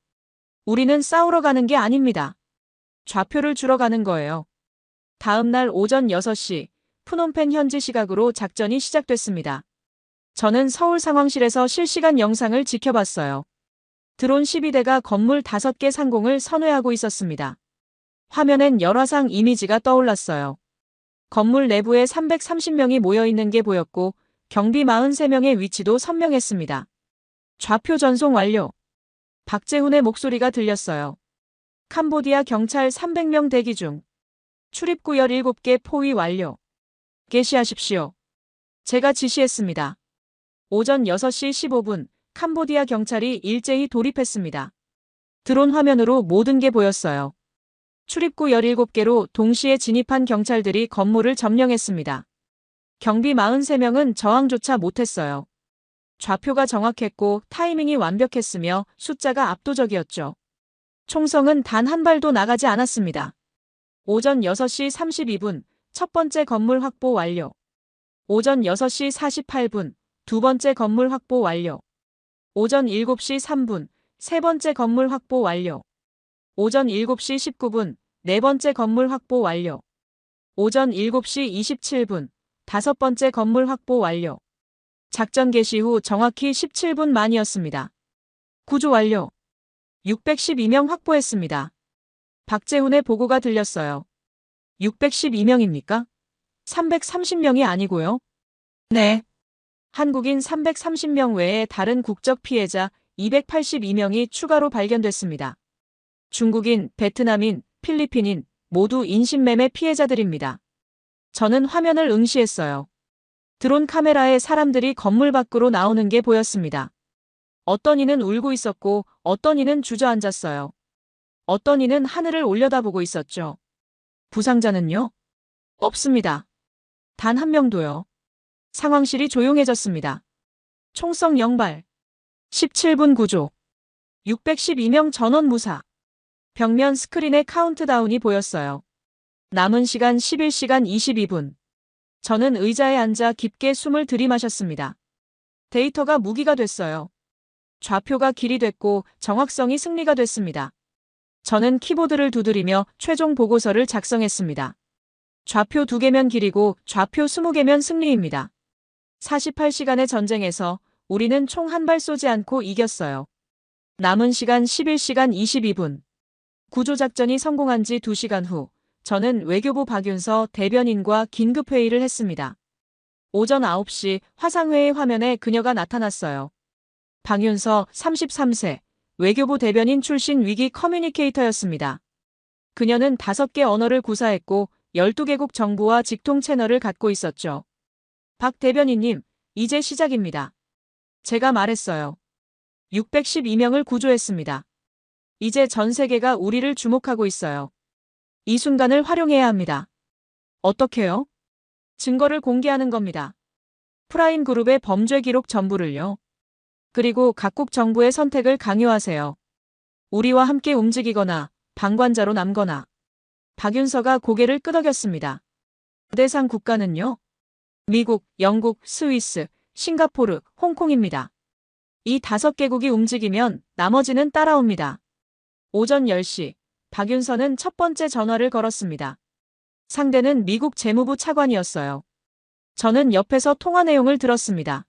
우리는 싸우러 가는 게 아닙니다. 좌표를 주러 가는 거예요. 다음 날 오전 6시 푸놈펜 현지 시각으로 작전이 시작됐습니다. 저는 서울 상황실에서 실시간 영상을 지켜봤어요. 드론 12대가 건물 5개 상공을 선회하고 있었습니다. 화면엔 열화상 이미지가 떠올랐어요. 건물 내부에 330명이 모여있는 게 보였고 경비 43명의 위치도 선명했습니다. 좌표 전송 완료. 박재훈의 목소리가 들렸어요. 캄보디아 경찰 300명 대기 중. 출입구 17개 포위 완료. 개시하십시오. 제가 지시했습니다. 오전 6시 15분 캄보디아 경찰이 일제히 돌입했습니다. 드론 화면으로 모든 게 보였어요. 출입구 17개로 동시에 진입한 경찰들이 건물을 점령했습니다. 경비 43명은 저항조차 못했어요. 좌표가 정확했고 타이밍이 완벽했으며 숫자가 압도적이었죠. 총성은 단 한 발도 나가지 않았습니다. 오전 6시 32분 첫 번째 건물 확보 완료. 오전 6시 48분 두 번째 건물 확보 완료. 오전 7시 3분 세 번째 건물 확보 완료. 오전 7시 19분 네 번째 건물 확보 완료. 오전 7시 27분 다섯 번째 건물 확보 완료. 작전 개시 후 정확히 17분 만이었습니다. 구조 완료. 612명 확보했습니다. 박재훈의 보고가 들렸어요. 612명입니까? 330명이 아니고요. 네. 한국인 330명 외에 다른 국적 피해자 282명이 추가로 발견됐습니다. 중국인, 베트남인, 필리핀인 모두 인신매매 피해자들입니다. 저는 화면을 응시했어요. 드론 카메라에 사람들이 건물 밖으로 나오는 게 보였습니다. 어떤 이는 울고 있었고 어떤 이는 주저앉았어요. 어떤 이는 하늘을 올려다보고 있었죠. 부상자는요? 없습니다. 단 한 명도요. 상황실이 조용해졌습니다. 총성 0발. 17분 구조. 612명 전원 무사. 벽면 스크린에 카운트다운이 보였어요. 남은 시간 11시간 22분. 저는 의자에 앉아 깊게 숨을 들이마셨습니다. 데이터가 무기가 됐어요. 좌표가 길이 됐고 정확성이 승리가 됐습니다. 저는 키보드를 두드리며 최종 보고서를 작성했습니다. 좌표 2개면 길이고 좌표 20개면 승리입니다. 48시간의 전쟁에서 우리는 총 한 발 쏘지 않고 이겼어요. 남은 시간 11시간 22분. 구조작전이 성공한 지 2시간 후 저는 외교부 박윤서 대변인과 긴급회의를 했습니다. 오전 9시 화상회의 화면에 그녀가 나타났어요. 박윤서 33세, 외교부 대변인 출신 위기 커뮤니케이터였습니다. 그녀는 5개 언어를 구사했고 12개국 정부와 직통 채널을 갖고 있었죠. 박 대변인님, 이제 시작입니다. 제가 말했어요. 612명을 구조했습니다. 이제 전 세계가 우리를 주목하고 있어요. 이 순간을 활용해야 합니다. 어떻게요? 증거를 공개하는 겁니다. 프라임 그룹의 범죄 기록 전부를요. 그리고 각국 정부의 선택을 강요하세요. 우리와 함께 움직이거나 방관자로 남거나. 박윤서가 고개를 끄덕였습니다. 대상 국가는요? 미국, 영국, 스위스, 싱가포르, 홍콩입니다. 이 5개국이 움직이면 나머지는 따라옵니다. 오전 10시 박윤서는 첫 번째 전화를 걸었습니다. 상대는 미국 재무부 차관이었어요. 저는 옆에서 통화 내용을 들었습니다.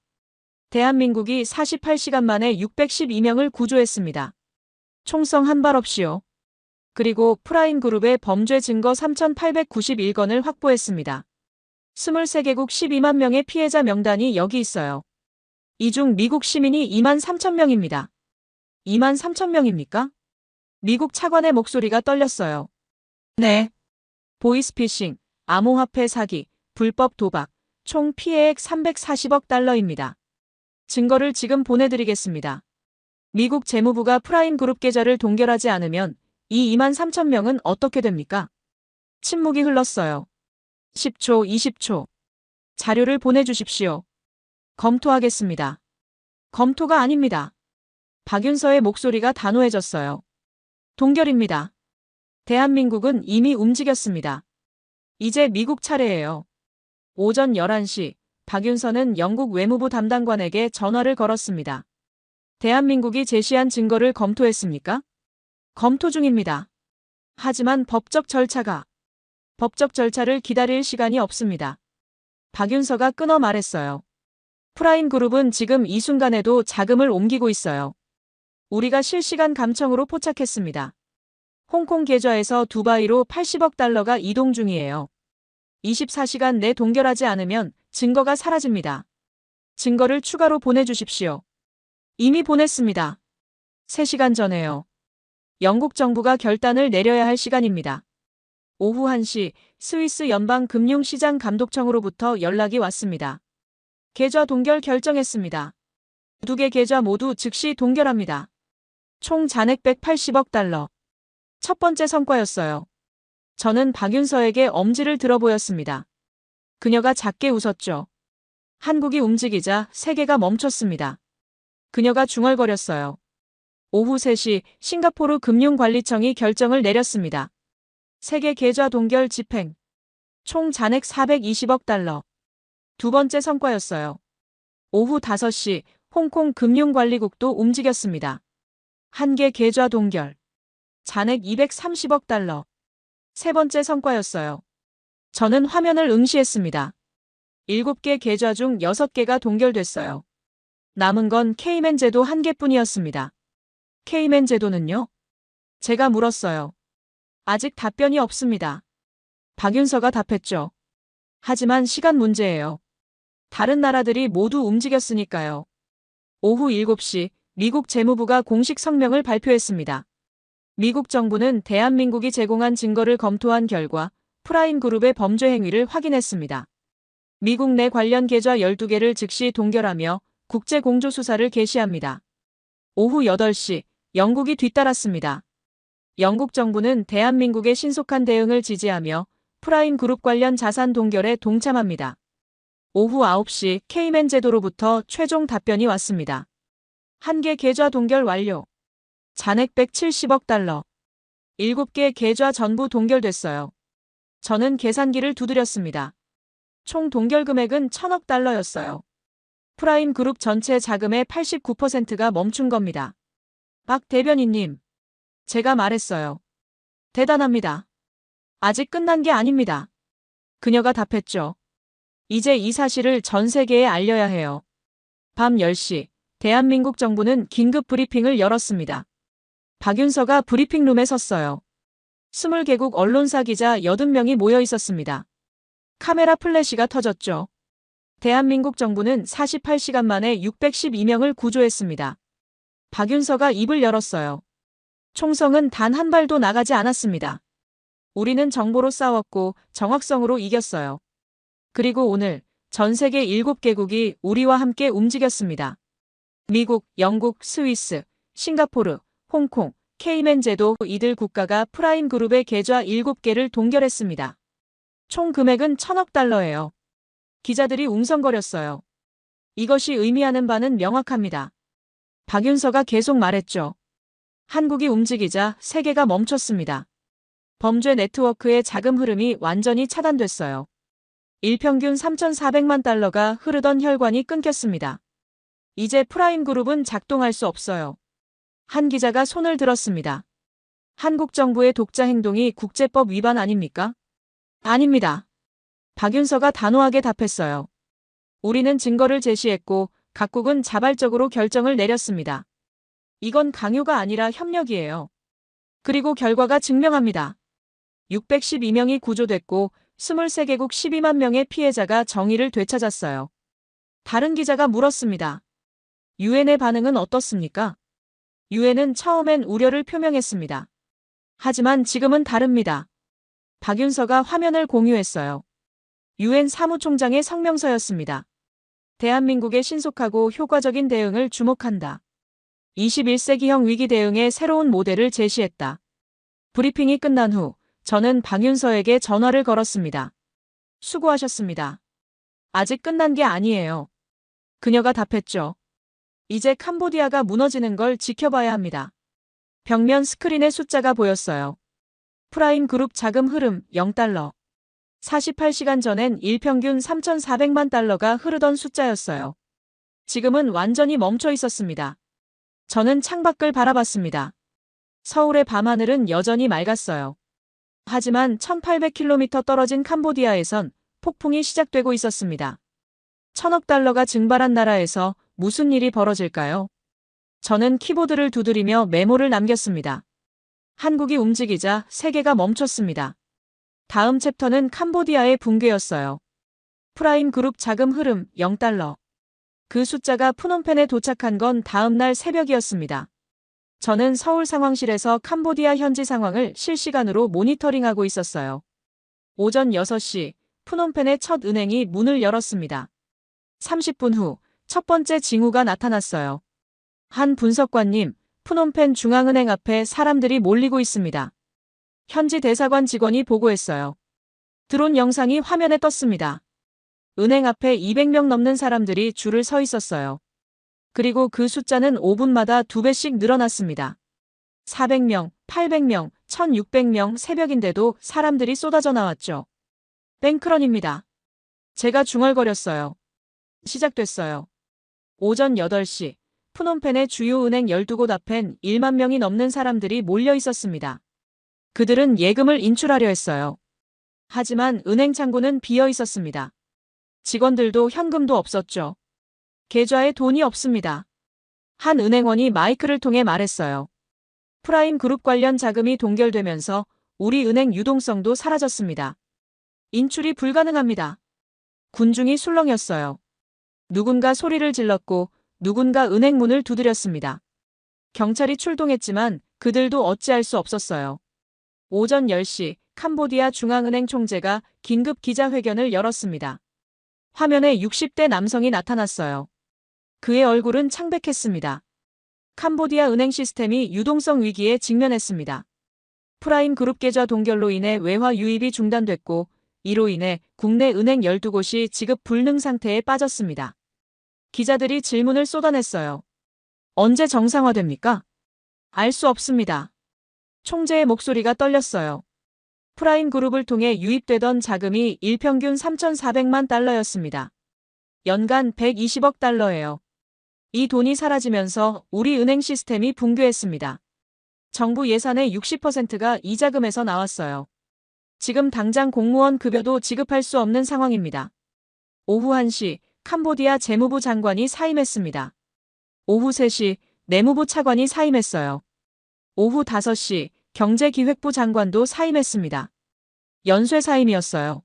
대한민국이 48시간 만에 612명을 구조했습니다. 총성 한 발 없이요. 그리고 프라임 그룹의 범죄 증거 3,891건을 확보했습니다. 23개국 12만 명의 피해자 명단이 여기 있어요. 이 중 미국 시민이 2만 3천 명입니다. 2만 3천 명입니까? 미국 차관의 목소리가 떨렸어요. 네. 보이스피싱, 암호화폐 사기, 불법 도박, 총 피해액 340억 달러입니다. 증거를 지금 보내드리겠습니다. 미국 재무부가 프라임 그룹 계좌를 동결하지 않으면 이 2만 3천 명은 어떻게 됩니까? 침묵이 흘렀어요. 10초, 20초. 자료를 보내주십시오. 검토하겠습니다. 검토가 아닙니다. 박윤서의 목소리가 단호해졌어요. 동결입니다. 대한민국은 이미 움직였습니다. 이제 미국 차례예요. 오전 11시, 박윤서는 영국 외무부 담당관에게 전화를 걸었습니다. 대한민국이 제시한 증거를 검토했습니까? 검토 중입니다. 하지만 법적 절차를 기다릴 시간이 없습니다. 박윤서가 끊어 말했어요. 프라임 그룹은 지금 이 순간에도 자금을 옮기고 있어요. 우리가 실시간 감청으로 포착했습니다. 홍콩 계좌에서 두바이로 80억 달러가 이동 중이에요. 24시간 내 동결하지 않으면 증거가 사라집니다. 증거를 추가로 보내주십시오. 이미 보냈습니다. 3시간 전에요. 영국 정부가 결단을 내려야 할 시간입니다. 오후 1시 스위스 연방금융시장 감독청으로부터 연락이 왔습니다. 계좌 동결 결정했습니다. 2개 계좌 모두 즉시 동결합니다. 총 잔액 180억 달러. 첫 번째 성과였어요. 저는 박윤서에게 엄지를 들어 보였습니다. 그녀가 작게 웃었죠. 한국이 움직이자 세계가 멈췄습니다. 그녀가 중얼거렸어요. 오후 3시 싱가포르 금융관리청이 결정을 내렸습니다. 세계 계좌 동결 집행. 총 잔액 420억 달러. 두 번째 성과였어요. 오후 5시 홍콩 금융관리국도 움직였습니다. 한 개 계좌 동결. 잔액 230억 달러. 세 번째 성과였어요. 저는 화면을 응시했습니다. 7개 계좌 중 6개가 동결됐어요. 남은 건 케이맨 제도 1개뿐이었습니다. 케이맨 제도는요? 제가 물었어요. 아직 답변이 없습니다. 박윤서가 답했죠. 하지만 시간 문제예요. 다른 나라들이 모두 움직였으니까요. 오후 7시 미국 재무부가 공식 성명을 발표했습니다. 미국 정부는 대한민국이 제공한 증거를 검토한 결과 프라임 그룹의 범죄 행위를 확인했습니다. 미국 내 관련 계좌 12개를 즉시 동결하며 국제 공조 수사를 개시합니다. 오후 8시 영국이 뒤따랐습니다. 영국 정부는 대한민국의 신속한 대응을 지지하며 프라임 그룹 관련 자산 동결에 동참합니다. 오후 9시 케이맨 제도로부터 최종 답변이 왔습니다. 한 개 계좌 동결 완료. 잔액 170억 달러. 7개 계좌 전부 동결됐어요. 저는 계산기를 두드렸습니다. 총 동결 금액은 1,000억 달러였어요. 프라임 그룹 전체 자금의 89%가 멈춘 겁니다. 박 대변인님, 제가 말했어요. 대단합니다. 아직 끝난 게 아닙니다. 그녀가 답했죠. 이제 이 사실을 전 세계에 알려야 해요. 밤 10시, 대한민국 정부는 긴급 브리핑을 열었습니다. 박윤서가 브리핑룸에 섰어요. 20개국 언론사 기자 80명이 모여 있었습니다. 카메라 플래시가 터졌죠. 대한민국 정부는 48시간 만에 612명을 구조했습니다. 박윤서가 입을 열었어요. 총성은 단 한 발도 나가지 않았습니다. 우리는 정보로 싸웠고 정확성으로 이겼어요. 그리고 오늘 전 세계 7개국이 우리와 함께 움직였습니다. 미국, 영국, 스위스, 싱가포르, 홍콩, 케이맨 제도 이들 국가가 프라임 그룹의 계좌 7개를 동결했습니다. 총 금액은 1,000억 달러예요. 기자들이 웅성거렸어요. 이것이 의미하는 바는 명확합니다. 박윤서가 계속 말했죠. 한국이 움직이자 세계가 멈췄습니다. 범죄 네트워크의 자금 흐름이 완전히 차단됐어요. 일평균 3,400만 달러가 흐르던 혈관이 끊겼습니다. 이제 프라임 그룹은 작동할 수 없어요. 한 기자가 손을 들었습니다. 한국 정부의 독자 행동이 국제법 위반 아닙니까? 아닙니다. 박윤서가 단호하게 답했어요. 우리는 증거를 제시했고 각국은 자발적으로 결정을 내렸습니다. 이건 강요가 아니라 협력이에요. 그리고 결과가 증명합니다. 612명이 구조됐고 23개국 12만 명의 피해자가 정의를 되찾았어요. 다른 기자가 물었습니다. 유엔의 반응은 어떻습니까? 유엔은 처음엔 우려를 표명했습니다. 하지만 지금은 다릅니다. 박윤서가 화면을 공유했어요. 유엔 사무총장의 성명서였습니다. 대한민국의 신속하고 효과적인 대응을 주목한다. 21세기형 위기 대응의 새로운 모델을 제시했다. 브리핑이 끝난 후 저는 박윤서에게 전화를 걸었습니다. 수고하셨습니다. 아직 끝난 게 아니에요. 그녀가 답했죠. 이제 캄보디아가 무너지는 걸 지켜봐야 합니다. 벽면 스크린에 숫자가 보였어요. 프라임 그룹 자금 흐름 0달러. 48시간 전엔 일평균 3,400만 달러가 흐르던 숫자였어요. 지금은 완전히 멈춰 있었습니다. 저는 창밖을 바라봤습니다. 서울의 밤하늘은 여전히 맑았어요. 하지만 1800km 떨어진 캄보디아에선 폭풍이 시작되고 있었습니다. 1,000억 달러가 증발한 나라에서 무슨 일이 벌어질까요? 저는 키보드를 두드리며 메모를 남겼습니다. 한국이 움직이자 세계가 멈췄습니다. 다음 챕터는 캄보디아의 붕괴였어요. 프라임 그룹 자금 흐름 0달러. 그 숫자가 푸놈펜에 도착한 건 다음 날 새벽이었습니다. 저는 서울 상황실에서 캄보디아 현지 상황을 실시간으로 모니터링하고 있었어요. 오전 6시 푸놈펜의 첫 은행이 문을 열었습니다. 30분 후 첫 번째 징후가 나타났어요. 한 분석관님, 푸놈펜 중앙은행 앞에 사람들이 몰리고 있습니다. 현지 대사관 직원이 보고했어요. 드론 영상이 화면에 떴습니다. 은행 앞에 200명 넘는 사람들이 줄을 서 있었어요. 그리고 그 숫자는 5분마다 2배씩 늘어났습니다. 400명, 800명, 1600명 새벽인데도 사람들이 쏟아져 나왔죠. 뱅크런입니다. 제가 중얼거렸어요. 시작됐어요. 오전 8시, 푸놈펜의 주요 은행 12곳 앞엔 1만 명이 넘는 사람들이 몰려 있었습니다. 그들은 예금을 인출하려 했어요. 하지만 은행 창구는 비어 있었습니다. 직원들도 현금도 없었죠. 계좌에 돈이 없습니다. 한 은행원이 마이크를 통해 말했어요. 프라임 그룹 관련 자금이 동결되면서 우리 은행 유동성도 사라졌습니다. 인출이 불가능합니다. 군중이 술렁였어요. 누군가 소리를 질렀고 누군가 은행 문을 두드렸습니다. 경찰이 출동했지만 그들도 어찌할 수 없었어요. 오전 10시 캄보디아 중앙은행 총재가 긴급 기자회견을 열었습니다. 화면에 60대 남성이 나타났어요. 그의 얼굴은 창백했습니다. 캄보디아 은행 시스템이 유동성 위기에 직면했습니다. 프라임 그룹 계좌 동결로 인해 외화 유입이 중단됐고 이로 인해 국내 은행 12곳이 지급 불능 상태에 빠졌습니다. 기자들이 질문을 쏟아냈어요. 언제 정상화됩니까? 알 수 없습니다. 총재의 목소리가 떨렸어요. 프라임 그룹을 통해 유입되던 자금이 일평균 3,400만 달러였습니다. 연간 120억 달러예요. 이 돈이 사라지면서 우리 은행 시스템이 붕괴했습니다. 정부 예산의 60%가 이 자금에서 나왔어요. 지금 당장 공무원 급여도 지급할 수 없는 상황입니다. 오후 1시 캄보디아 재무부 장관이 사임했습니다. 오후 3시 내무부 차관이 사임했어요. 오후 5시 경제기획부 장관도 사임했습니다. 연쇄 사임이었어요.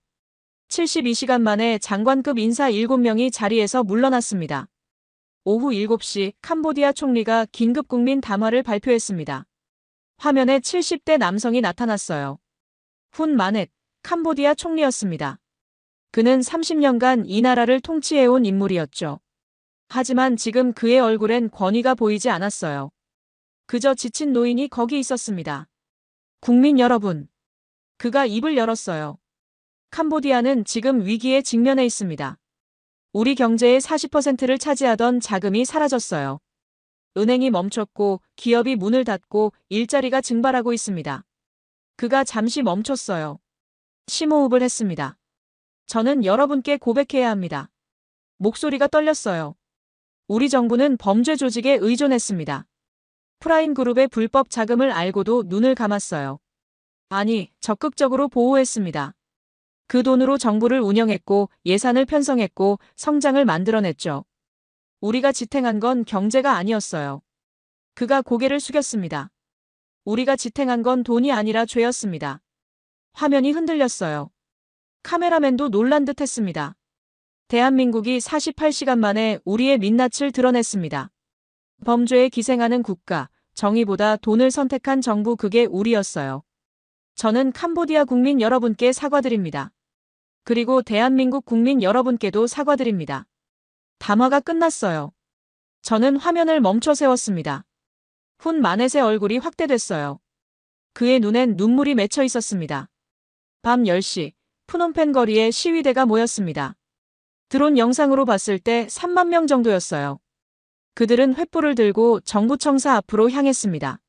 72시간 만에 장관급 인사 7명이 자리에서 물러났습니다. 오후 7시 캄보디아 총리가 긴급 국민 담화를 발표했습니다. 화면에 70대 남성이 나타났어요. 훈 마넷, 캄보디아 총리였습니다. 그는 30년간 이 나라를 통치해온 인물이었죠. 하지만 지금 그의 얼굴엔 권위가 보이지 않았어요. 그저 지친 노인이 거기 있었습니다. 국민 여러분. 그가 입을 열었어요. 캄보디아는 지금 위기에 직면해 있습니다. 우리 경제의 40%를 차지하던 자금이 사라졌어요. 은행이 멈췄고 기업이 문을 닫고 일자리가 증발하고 있습니다. 그가 잠시 멈췄어요. 심호흡을 했습니다. 저는 여러분께 고백해야 합니다. 목소리가 떨렸어요. 우리 정부는 범죄 조직에 의존했습니다. 프라임 그룹의 불법 자금을 알고도 눈을 감았어요. 아니, 적극적으로 보호했습니다. 그 돈으로 정부를 운영했고 예산을 편성했고 성장을 만들어냈죠. 우리가 지탱한 건 경제가 아니었어요. 그가 고개를 숙였습니다. 우리가 지탱한 건 돈이 아니라 죄였습니다. 화면이 흔들렸어요. 카메라맨도 놀란 듯 했습니다. 대한민국이 48시간 만에 우리의 민낯을 드러냈습니다. 범죄에 기생하는 국가, 정의보다 돈을 선택한 정부 그게 우리였어요. 저는 캄보디아 국민 여러분께 사과드립니다. 그리고 대한민국 국민 여러분께도 사과드립니다. 담화가 끝났어요. 저는 화면을 멈춰 세웠습니다. 훈 마넷의 얼굴이 확대됐어요. 그의 눈엔 눈물이 맺혀 있었습니다. 밤 10시, 푸놈펜 거리에 시위대가 모였습니다. 드론 영상으로 봤을 때 3만 명 정도였어요. 그들은 횃불을 들고 정부 청사 앞으로 향했습니다.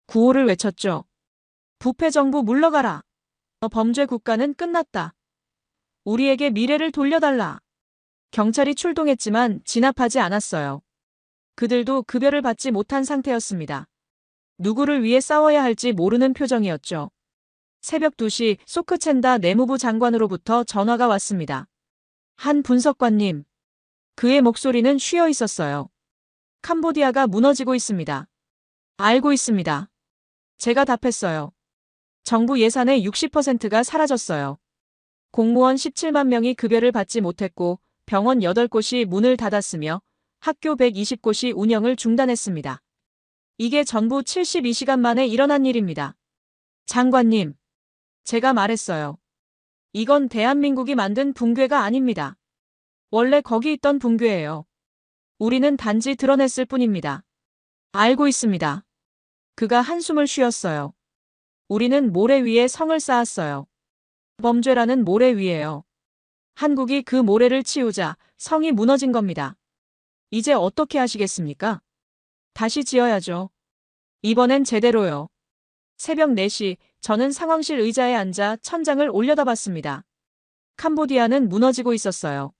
구호를 외쳤죠. 부패 정부 물러가라. 범죄 국가는 끝났다. 우리에게 미래를 돌려달라. 경찰이 출동했지만 진압하지 않았어요. 그들도 급여를 받지 못한 상태였습니다. 누구를 위해 싸워야 할지 모르는 표정이었죠. 새벽 2시 소크첸다 내무부 장관으로부터 전화가 왔습니다. 한 분석관님. 그의 목소리는 쉬어 있었어요. 캄보디아가 무너지고 있습니다. 알고 있습니다. 제가 답했어요. 정부 예산의 60%가 사라졌어요. 공무원 17만 명이 급여를 받지 못했고 병원 8곳이 문을 닫았으며 학교 120곳이 운영을 중단했습니다. 이게 전부 72시간 만에 일어난 일입니다. 장관님, 제가 말했어요. 이건 대한민국이 만든 붕괴가 아닙니다. 원래 거기 있던 붕괴예요. 우리는 단지 드러냈을 뿐입니다. 알고 있습니다. 그가 한숨을 쉬었어요. 우리는 모래 위에 성을 쌓았어요. 범죄라는 모래 위에요. 한국이 그 모래를 치우자 성이 무너진 겁니다. 이제 어떻게 하시겠습니까? 다시 지어야죠. 이번엔 제대로요. 새벽 4시 저는 상황실 의자에 앉아 천장을 올려다봤습니다. 캄보디아는 무너지고 있었어요.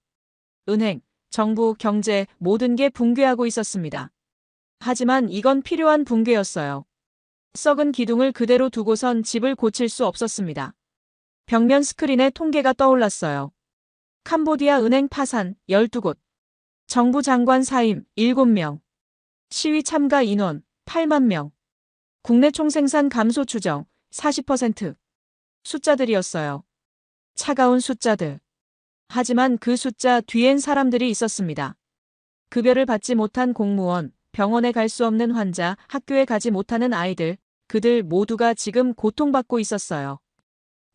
은행, 정부, 경제 모든 게 붕괴하고 있었습니다. 하지만 이건 필요한 붕괴였어요. 썩은 기둥을 그대로 두고선 집을 고칠 수 없었습니다. 벽면 스크린에 통계가 떠올랐어요. 캄보디아 은행 파산 12곳, 정부 장관 사임 7명, 시위 참가 인원 8만 명, 국내 총생산 감소 추정 40%. 숫자들이었어요. 차가운 숫자들. 하지만 그 숫자 뒤엔 사람들이 있었습니다. 급여를 받지 못한 공무원, 병원에 갈 수 없는 환자, 학교에 가지 못하는 아이들, 그들 모두가 지금 고통받고 있었어요.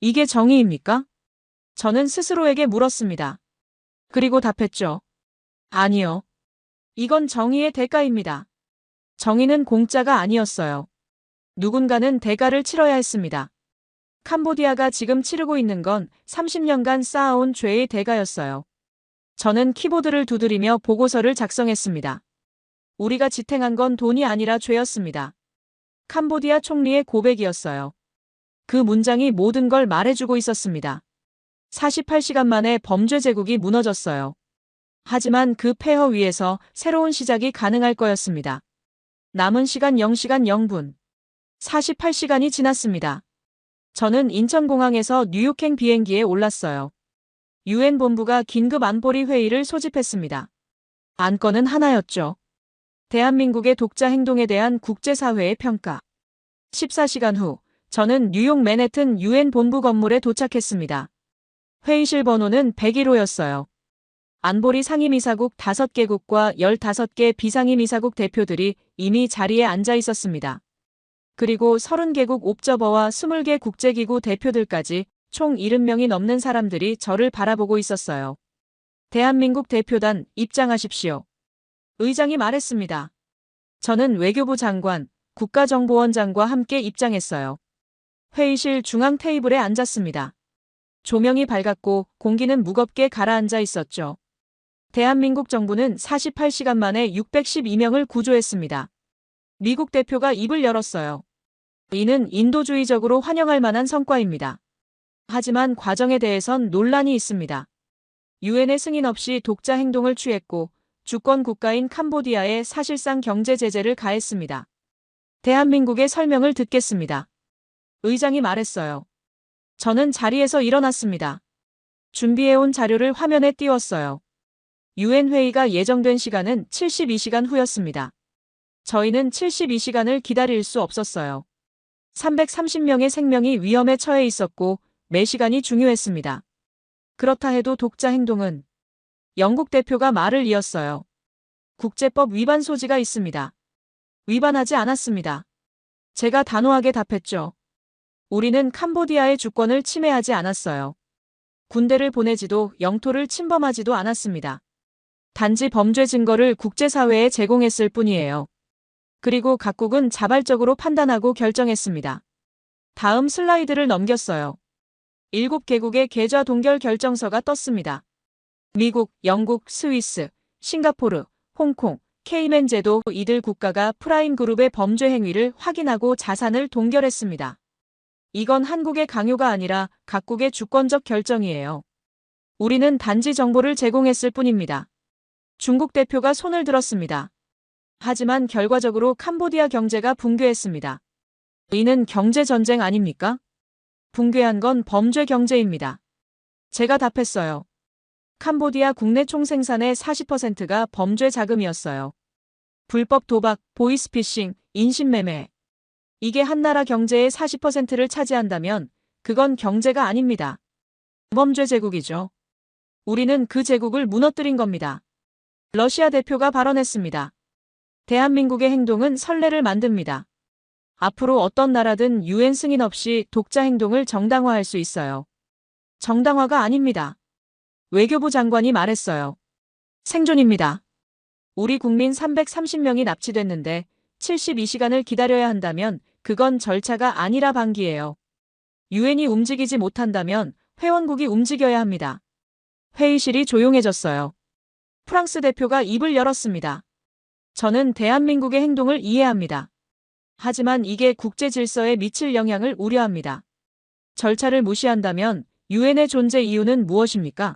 이게 정의입니까? 저는 스스로에게 물었습니다. 그리고 답했죠. 아니요. 이건 정의의 대가입니다. 정의는 공짜가 아니었어요. 누군가는 대가를 치러야 했습니다. 캄보디아가 지금 치르고 있는 건 30년간 쌓아온 죄의 대가였어요. 저는 키보드를 두드리며 보고서를 작성했습니다. 우리가 지탱한 건 돈이 아니라 죄였습니다. 캄보디아 총리의 고백이었어요. 그 문장이 모든 걸 말해주고 있었습니다. 48시간 만에 범죄 제국이 무너졌어요. 하지만 그 폐허 위에서 새로운 시작이 가능할 거였습니다. 남은 시간 0시간 0분. 48시간이 지났습니다. 저는 인천공항에서 뉴욕행 비행기에 올랐어요. 유엔 본부가 긴급 안보리 회의를 소집했습니다. 안건은 하나였죠. 대한민국의 독자 행동에 대한 국제사회의 평가. 14시간 후, 저는 뉴욕 맨해튼 유엔 본부 건물에 도착했습니다. 회의실 번호는 101호였어요. 안보리 상임이사국 5개국과 15개 비상임이사국 대표들이 이미 자리에 앉아 있었습니다. 그리고 30개국 옵저버와 20개 국제기구 대표들까지 총 70명이 넘는 사람들이 저를 바라보고 있었어요. 대한민국 대표단 입장하십시오. 의장이 말했습니다. 저는 외교부 장관, 국가정보원장과 함께 입장했어요. 회의실 중앙 테이블에 앉았습니다. 조명이 밝았고 공기는 무겁게 가라앉아 있었죠. 대한민국 정부는 48시간 만에 612명을 구조했습니다. 미국 대표가 입을 열었어요. 이는 인도주의적으로 환영할 만한 성과입니다. 하지만 과정에 대해선 논란이 있습니다. 유엔의 승인 없이 독자 행동을 취했고 주권 국가인 캄보디아에 사실상 경제 제재를 가했습니다. 대한민국의 설명을 듣겠습니다. 의장이 말했어요. 저는 자리에서 일어났습니다. 준비해온 자료를 화면에 띄웠어요. 유엔 회의가 예정된 시간은 72시간 후였습니다. 저희는 72시간을 기다릴 수 없었어요. 330명의 생명이 위험에 처해 있었고 매 시간이 중요했습니다. 그렇다 해도 독자 행동은 영국 대표가 말을 이었어요. 국제법 위반 소지가 있습니다. 위반하지 않았습니다. 제가 단호하게 답했죠. 우리는 캄보디아의 주권을 침해하지 않았어요. 군대를 보내지도 영토를 침범하지도 않았습니다. 단지 범죄 증거를 국제사회에 제공했을 뿐이에요. 그리고 각국은 자발적으로 판단하고 결정했습니다. 다음 슬라이드를 넘겼어요. 7개국의 계좌 동결 결정서가 떴습니다. 미국, 영국, 스위스, 싱가포르, 홍콩, 케이맨 제도 이들 국가가 프라임 그룹의 범죄 행위를 확인하고 자산을 동결했습니다. 이건 한국의 강요가 아니라 각국의 주권적 결정이에요. 우리는 단지 정보를 제공했을 뿐입니다. 중국 대표가 손을 들었습니다. 하지만 결과적으로 캄보디아 경제가 붕괴했습니다. 이는 경제 전쟁 아닙니까? 붕괴한 건 범죄 경제입니다. 제가 답했어요. 캄보디아 국내 총생산의 40%가 범죄 자금이었어요. 불법 도박, 보이스피싱, 인신매매. 이게 한 나라 경제의 40%를 차지한다면 그건 경제가 아닙니다. 범죄 제국이죠. 우리는 그 제국을 무너뜨린 겁니다. 러시아 대표가 발언했습니다. 대한민국의 행동은 선례를 만듭니다. 앞으로 어떤 나라든 유엔 승인 없이 독자 행동을 정당화할 수 있어요. 정당화가 아닙니다. 외교부 장관이 말했어요. 생존입니다. 우리 국민 330명이 납치됐는데 72시간을 기다려야 한다면 그건 절차가 아니라 방기예요. 유엔이 움직이지 못한다면 회원국이 움직여야 합니다. 회의실이 조용해졌어요. 프랑스 대표가 입을 열었습니다. 저는 대한민국의 행동을 이해합니다. 하지만 이게 국제 질서에 미칠 영향을 우려합니다. 절차를 무시한다면 유엔의 존재 이유는 무엇입니까?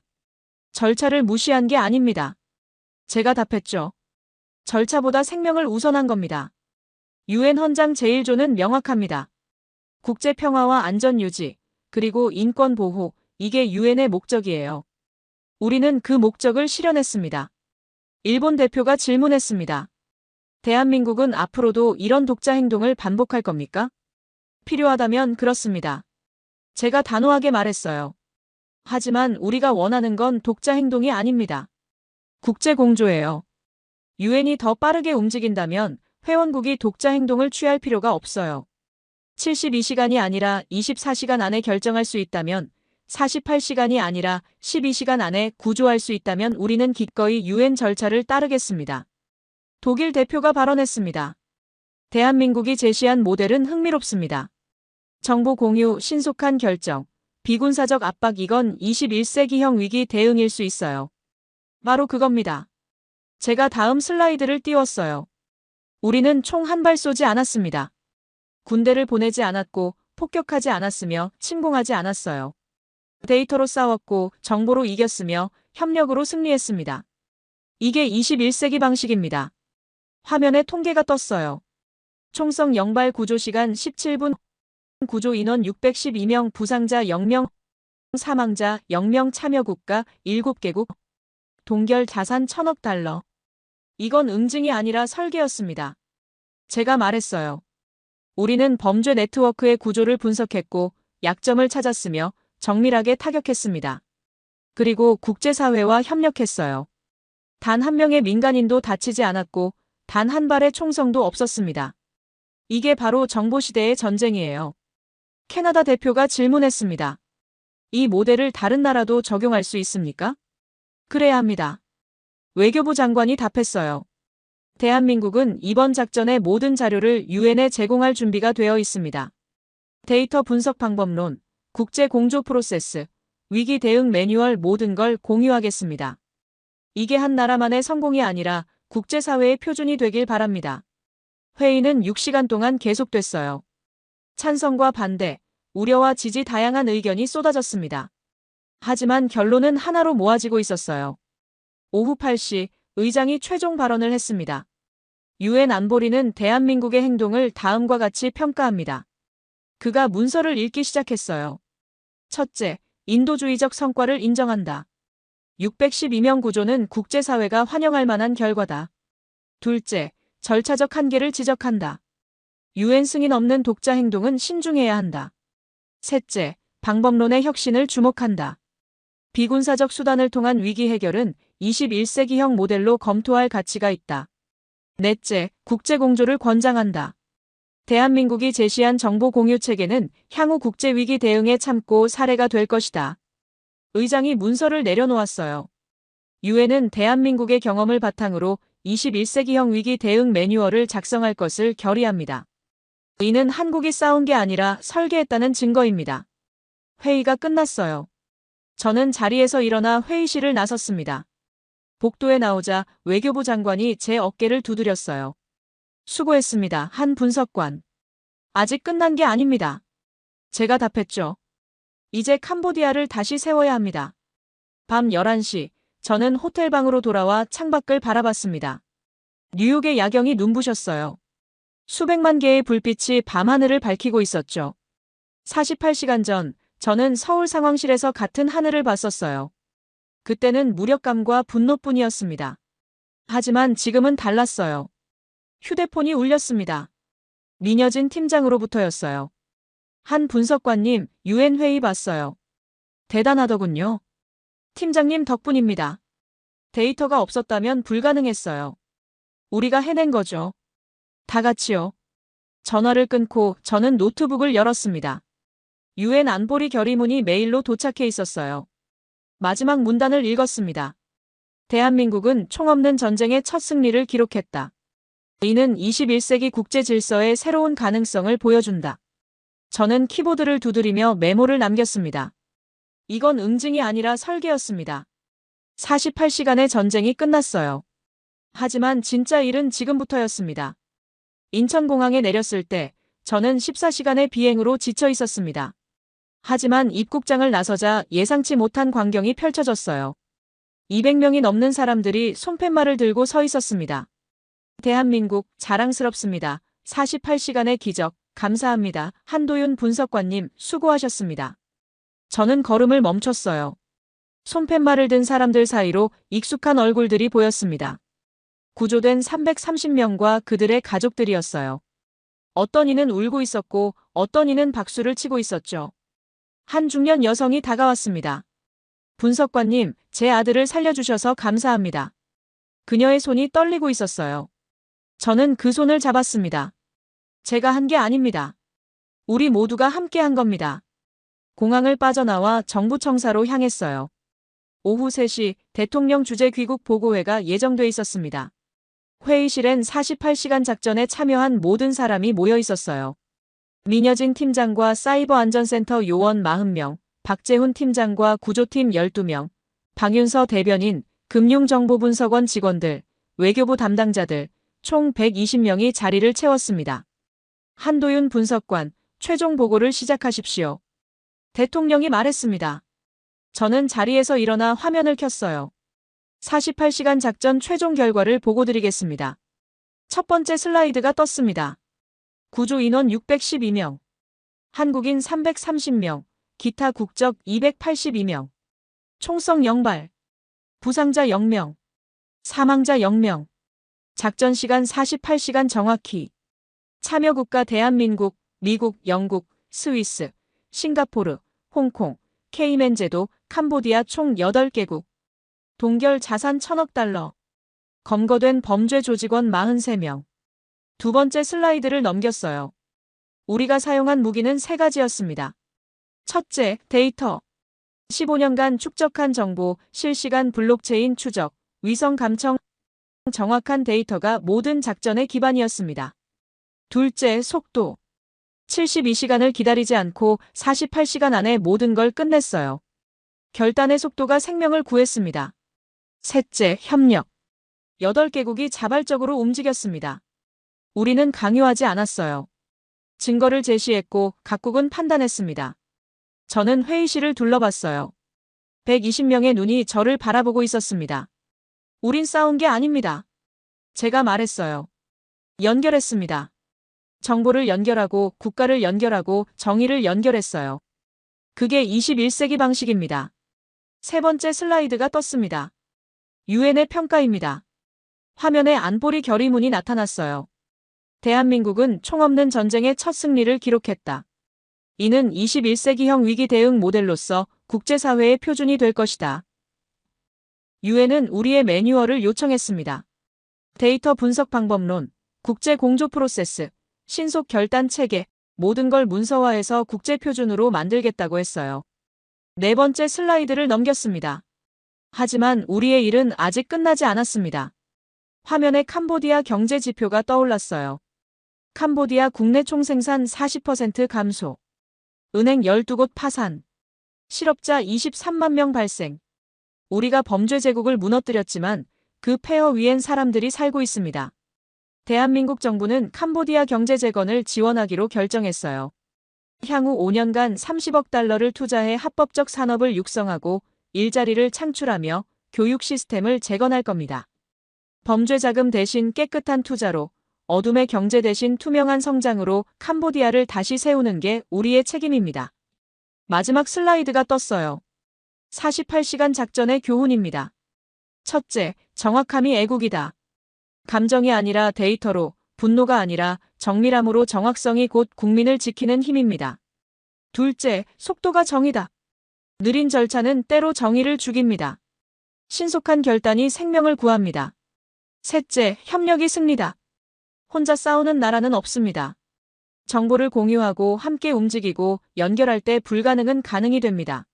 절차를 무시한 게 아닙니다. 제가 답했죠. 절차보다 생명을 우선한 겁니다. 유엔 헌장 제1조는 명확합니다. 국제 평화와 안전 유지, 그리고 인권 보호, 이게 유엔의 목적이에요. 우리는 그 목적을 실현했습니다. 일본 대표가 질문했습니다. 대한민국은 앞으로도 이런 독자 행동을 반복할 겁니까? 필요하다면 그렇습니다. 제가 단호하게 말했어요. 하지만 우리가 원하는 건 독자 행동이 아닙니다. 국제 공조예요. 유엔이 더 빠르게 움직인다면 회원국이 독자 행동을 취할 필요가 없어요. 72시간이 아니라 24시간 안에 결정할 수 있다면, 48시간이 아니라 12시간 안에 구조할 수 있다면 우리는 기꺼이 유엔 절차를 따르겠습니다. 독일 대표가 발언했습니다. 대한민국이 제시한 모델은 흥미롭습니다. 정보 공유, 신속한 결정, 비군사적 압박 이건 21세기형 위기 대응일 수 있어요. 바로 그겁니다. 제가 다음 슬라이드를 띄웠어요. 우리는 총 한 발 쏘지 않았습니다. 군대를 보내지 않았고 폭격하지 않았으며 침공하지 않았어요. 데이터로 싸웠고 정보로 이겼으며 협력으로 승리했습니다. 이게 21세기 방식입니다. 화면에 통계가 떴어요. 총성 영발 구조 시간 17분, 구조 인원 612명, 부상자 0명, 사망자 0명, 참여 국가 7개국, 동결 자산 1000억 달러. 이건 응징이 아니라 설계였습니다. 제가 말했어요. 우리는 범죄 네트워크의 구조를 분석했고 약점을 찾았으며 정밀하게 타격했습니다. 그리고 국제사회와 협력했어요. 단 한 명의 민간인도 다치지 않았고 단 한 발의 총성도 없었습니다. 이게 바로 정보시대의 전쟁이에요. 캐나다 대표가 질문했습니다. 이 모델을 다른 나라도 적용할 수 있습니까? 그래야 합니다. 외교부 장관이 답했어요. 대한민국은 이번 작전의 모든 자료를 유엔에 제공할 준비가 되어 있습니다. 데이터 분석 방법론, 국제 공조 프로세스, 위기 대응 매뉴얼 모든 걸 공유하겠습니다. 이게 한 나라만의 성공이 아니라 국제사회의 표준이 되길 바랍니다. 회의는 6시간 동안 계속됐어요. 찬성과 반대, 우려와 지지 다양한 의견이 쏟아졌습니다. 하지만 결론은 하나로 모아지고 있었어요. 오후 8시 의장이 최종 발언을 했습니다. 유엔 안보리는 대한민국의 행동을 다음과 같이 평가합니다. 그가 문서를 읽기 시작했어요. 첫째, 인도주의적 성과를 인정한다. 612명 구조는 국제사회가 환영할 만한 결과다. 둘째, 절차적 한계를 지적한다. 유엔 승인 없는 독자 행동은 신중해야 한다. 셋째, 방법론의 혁신을 주목한다. 비군사적 수단을 통한 위기 해결은 21세기형 모델로 검토할 가치가 있다. 넷째, 국제공조를 권장한다. 대한민국이 제시한 정보 공유 체계는 향후 국제위기 대응에 참고 사례가 될 것이다. 의장이 문서를 내려놓았어요. 유엔은 대한민국의 경험을 바탕으로 21세기형 위기 대응 매뉴얼을 작성할 것을 결의합니다. 이는 한국이 싸운 게 아니라 설계했다는 증거입니다. 회의가 끝났어요. 저는 자리에서 일어나 회의실을 나섰습니다. 복도에 나오자 외교부 장관이 제 어깨를 두드렸어요. 수고했습니다, 한 분석관. 아직 끝난 게 아닙니다. 제가 답했죠. 이제 캄보디아를 다시 세워야 합니다. 밤 11시, 저는 호텔방으로 돌아와 창밖을 바라봤습니다. 뉴욕의 야경이 눈부셨어요. 수백만 개의 불빛이 밤하늘을 밝히고 있었죠. 48시간 전, 저는 서울 상황실에서 같은 하늘을 봤었어요. 그때는 무력감과 분노뿐이었습니다. 하지만 지금은 달랐어요. 휴대폰이 울렸습니다. 민여진 팀장으로부터였어요. 한 분석관님, UN 회의 봤어요. 대단하더군요. 팀장님 덕분입니다. 데이터가 없었다면 불가능했어요. 우리가 해낸 거죠. 다 같이요. 전화를 끊고 저는 노트북을 열었습니다. UN 안보리 결의문이 메일로 도착해 있었어요. 마지막 문단을 읽었습니다. 대한민국은 총없는 전쟁의 첫 승리를 기록했다. 이는 21세기 국제 질서의 새로운 가능성을 보여준다. 저는 키보드를 두드리며 메모를 남겼습니다. 이건 응징이 아니라 설계였습니다. 48시간의 전쟁이 끝났어요. 하지만 진짜 일은 지금부터였습니다. 인천공항에 내렸을 때 저는 14시간의 비행으로 지쳐 있었습니다. 하지만 입국장을 나서자 예상치 못한 광경이 펼쳐졌어요. 200명이 넘는 사람들이 손팻말을 들고 서 있었습니다. 대한민국 자랑스럽습니다. 48시간의 기적 감사합니다. 한도윤 분석관님 수고하셨습니다. 저는 걸음을 멈췄어요. 손팻말을 든 사람들 사이로 익숙한 얼굴들이 보였습니다. 구조된 330명과 그들의 가족들이었어요. 어떤 이는 울고 있었고 어떤 이는 박수를 치고 있었죠. 한 중년 여성이 다가왔습니다. 분석관님, 제 아들을 살려주셔서 감사합니다. 그녀의 손이 떨리고 있었어요. 저는 그 손을 잡았습니다. 제가 한 게 아닙니다. 우리 모두가 함께 한 겁니다. 공항을 빠져나와 정부 청사로 향했어요. 오후 3시 대통령 주재 귀국 보고회가 예정돼 있었습니다. 회의실엔 48시간 작전에 참여한 모든 사람이 모여 있었어요. 민여진 팀장과 사이버 안전센터 요원 40명, 박재훈 팀장과 구조팀 12명, 방윤서 대변인, 금융정보분석원 직원들, 외교부 담당자들, 총 120명이 자리를 채웠습니다. 한도윤 분석관, 최종 보고를 시작하십시오. 대통령이 말했습니다. 저는 자리에서 일어나 화면을 켰어요. 48시간 작전 최종 결과를 보고드리겠습니다. 첫 번째 슬라이드가 떴습니다. 구조 인원 612명, 한국인 330명, 기타 국적 282명, 총성 0발, 부상자 0명, 사망자 0명, 작전 시간 48시간 정확히, 참여국가 대한민국, 미국, 영국, 스위스, 싱가포르, 홍콩, 케이맨 제도, 캄보디아 총 8개국, 동결 자산 1000억 달러, 검거된 범죄 조직원 43명. 두 번째 슬라이드를 넘겼어요. 우리가 사용한 무기는 3가지였습니다. 첫째, 데이터. 15년간 축적한 정보, 실시간 블록체인 추적, 위성 감청, 정확한 데이터가 모든 작전의 기반이었습니다. 둘째, 속도. 72시간을 기다리지 않고 48시간 안에 모든 걸 끝냈어요. 결단의 속도가 생명을 구했습니다. 셋째, 협력. 8개국이 자발적으로 움직였습니다. 우리는 강요하지 않았어요. 증거를 제시했고 각국은 판단했습니다. 저는 회의실을 둘러봤어요. 120명의 눈이 저를 바라보고 있었습니다. 우린 싸운 게 아닙니다. 제가 말했어요. 연결했습니다. 정보를 연결하고 국가를 연결하고 정의를 연결했어요. 그게 21세기 방식입니다. 세 번째 슬라이드가 떴습니다. 유엔의 평가입니다. 화면에 안보리 결의문이 나타났어요. 대한민국은 총없는 전쟁의 첫 승리를 기록했다. 이는 21세기형 위기 대응 모델로서 국제사회의 표준이 될 것이다. 유엔은 우리의 매뉴얼을 요청했습니다. 데이터 분석 방법론, 국제 공조 프로세스, 신속 결단 체계, 모든 걸 문서화해서 국제 표준으로 만들겠다고 했어요. 네 번째 슬라이드를 넘겼습니다. 하지만 우리의 일은 아직 끝나지 않았습니다. 화면에 캄보디아 경제 지표가 떠올랐어요. 캄보디아 국내 총생산 40% 감소. 은행 12곳 파산. 실업자 23만 명 발생. 우리가 범죄 제국을 무너뜨렸지만 그 폐허 위엔 사람들이 살고 있습니다. 대한민국 정부는 캄보디아 경제 재건을 지원하기로 결정했어요. 향후 5년간 30억 달러를 투자해 합법적 산업을 육성하고 일자리를 창출하며 교육 시스템을 재건할 겁니다. 범죄 자금 대신 깨끗한 투자로, 어둠의 경제 대신 투명한 성장으로 캄보디아를 다시 세우는 게 우리의 책임입니다. 마지막 슬라이드가 떴어요. 48시간 작전의 교훈입니다. 첫째, 정확함이 애국이다. 감정이 아니라 데이터로, 분노가 아니라 정밀함으로 정확성이 곧 국민을 지키는 힘입니다. 둘째, 속도가 정의다. 느린 절차는 때로 정의를 죽입니다. 신속한 결단이 생명을 구합니다. 셋째, 협력이 승리다. 혼자 싸우는 나라는 없습니다. 정보를 공유하고 함께 움직이고 연결할 때 불가능은 가능이 됩니다.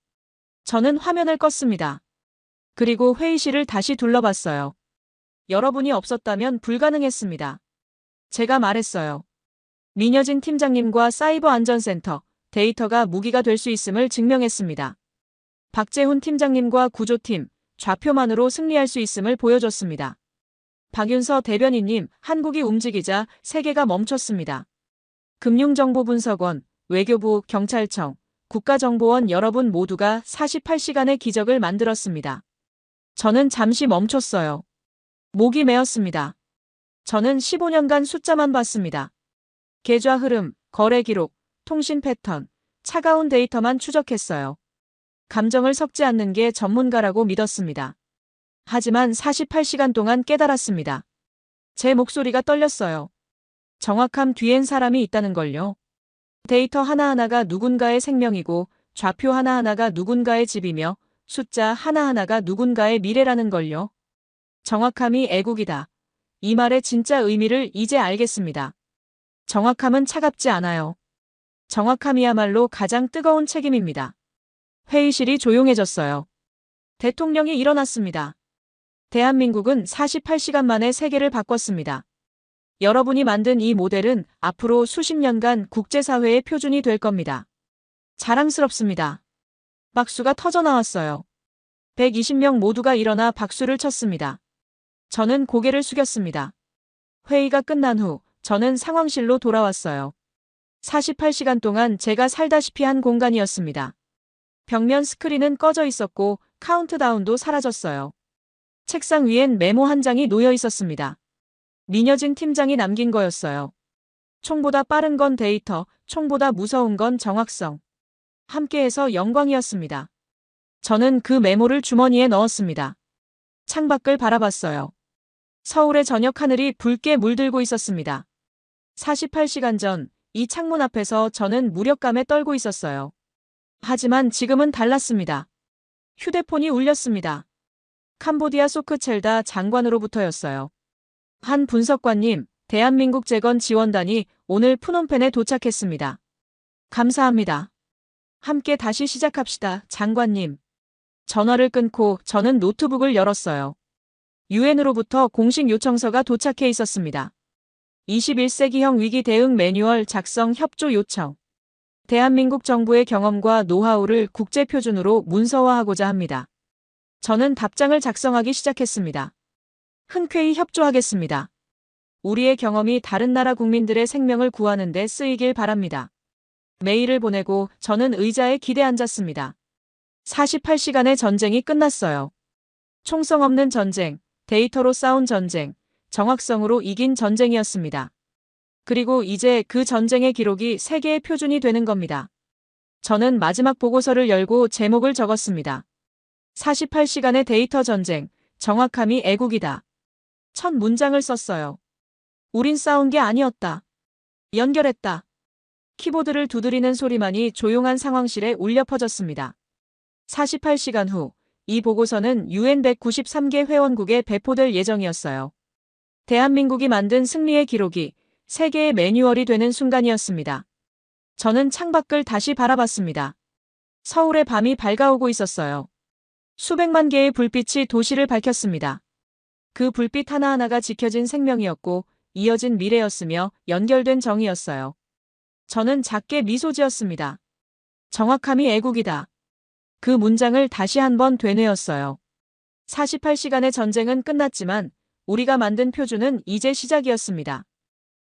저는 화면을 껐습니다. 그리고 회의실을 다시 둘러봤어요. 여러분이 없었다면 불가능했습니다. 제가 말했어요. 민여진 팀장님과 사이버 안전센터, 데이터가 무기가 될 수 있음을 증명했습니다. 박재훈 팀장님과 구조팀, 좌표만으로 승리할 수 있음을 보여줬습니다. 박윤서 대변인님, 한국이 움직이자 세계가 멈췄습니다. 금융정보분석원, 외교부, 경찰청, 국가정보원 여러분 모두가 48시간의 기적을 만들었습니다. 저는 잠시 멈췄어요. 목이 메었습니다. 저는 15년간 숫자만 봤습니다. 계좌 흐름, 거래 기록, 통신 패턴, 차가운 데이터만 추적했어요. 감정을 섞지 않는 게 전문가라고 믿었습니다. 하지만 48시간 동안 깨달았습니다. 제 목소리가 떨렸어요. 정확함 뒤엔 사람이 있다는 걸요. 데이터 하나하나가 누군가의 생명이고 좌표 하나하나가 누군가의 집이며 숫자 하나하나가 누군가의 미래라는 걸요. 정확함이 애국이다. 이 말의 진짜 의미를 이제 알겠습니다. 정확함은 차갑지 않아요. 정확함이야말로 가장 뜨거운 책임입니다. 회의실이 조용해졌어요. 대통령이 일어났습니다. 대한민국은 48시간 만에 세계를 바꿨습니다. 여러분이 만든 이 모델은 앞으로 수십 년간 국제사회의 표준이 될 겁니다. 자랑스럽습니다. 박수가 터져나왔어요. 120명 모두가 일어나 박수를 쳤습니다. 저는 고개를 숙였습니다. 회의가 끝난 후 저는 상황실로 돌아왔어요. 48시간 동안 제가 살다시피 한 공간이었습니다. 벽면 스크린은 꺼져 있었고 카운트다운도 사라졌어요. 책상 위엔 메모 한 장이 놓여 있었습니다. 민여진 팀장이 남긴 거였어요. 총보다 빠른 건 데이터, 총보다 무서운 건 정확성. 함께해서 영광이었습니다. 저는 그 메모를 주머니에 넣었습니다. 창밖을 바라봤어요. 서울의 저녁 하늘이 붉게 물들고 있었습니다. 48시간 전, 이 창문 앞에서 저는 무력감에 떨고 있었어요. 하지만 지금은 달랐습니다. 휴대폰이 울렸습니다. 캄보디아 소크첼다 장관으로부터였어요. 한 분석관님, 대한민국 재건 지원단이 오늘 푸놈펜에 도착했습니다. 감사합니다. 함께 다시 시작합시다, 장관님. 전화를 끊고 저는 노트북을 열었어요. 유엔으로부터 공식 요청서가 도착해 있었습니다. 21세기형 위기 대응 매뉴얼 작성 협조 요청. 대한민국 정부의 경험과 노하우를 국제 표준으로 문서화하고자 합니다. 저는 답장을 작성하기 시작했습니다. 흔쾌히 협조하겠습니다. 우리의 경험이 다른 나라 국민들의 생명을 구하는 데 쓰이길 바랍니다. 메일을 보내고 저는 의자에 기대 앉았습니다. 48시간의 전쟁이 끝났어요. 총성 없는 전쟁, 데이터로 싸운 전쟁, 정확성으로 이긴 전쟁이었습니다. 그리고 이제 그 전쟁의 기록이 세계의 표준이 되는 겁니다. 저는 마지막 보고서를 열고 제목을 적었습니다. 48시간의 데이터 전쟁, 정확함이 애국이다. 첫 문장을 썼어요. 우린 싸운 게 아니었다. 연결했다. 키보드를 두드리는 소리만이 조용한 상황실에 울려 퍼졌습니다. 48시간 후, 이 보고서는 UN 193개 회원국에 배포될 예정이었어요. 대한민국이 만든 승리의 기록이 세계의 매뉴얼이 되는 순간이었습니다. 저는 창밖을 다시 바라봤습니다. 서울의 밤이 밝아오고 있었어요. 수백만 개의 불빛이 도시를 밝혔습니다. 그 불빛 하나하나가 지켜진 생명이었고 이어진 미래였으며 연결된 정이었어요. 저는 작게 미소 지었습니다. 정확함이 애국이다. 그 문장을 다시 한번 되뇌었어요. 48시간의 전쟁은 끝났지만 우리가 만든 표준은 이제 시작이었습니다.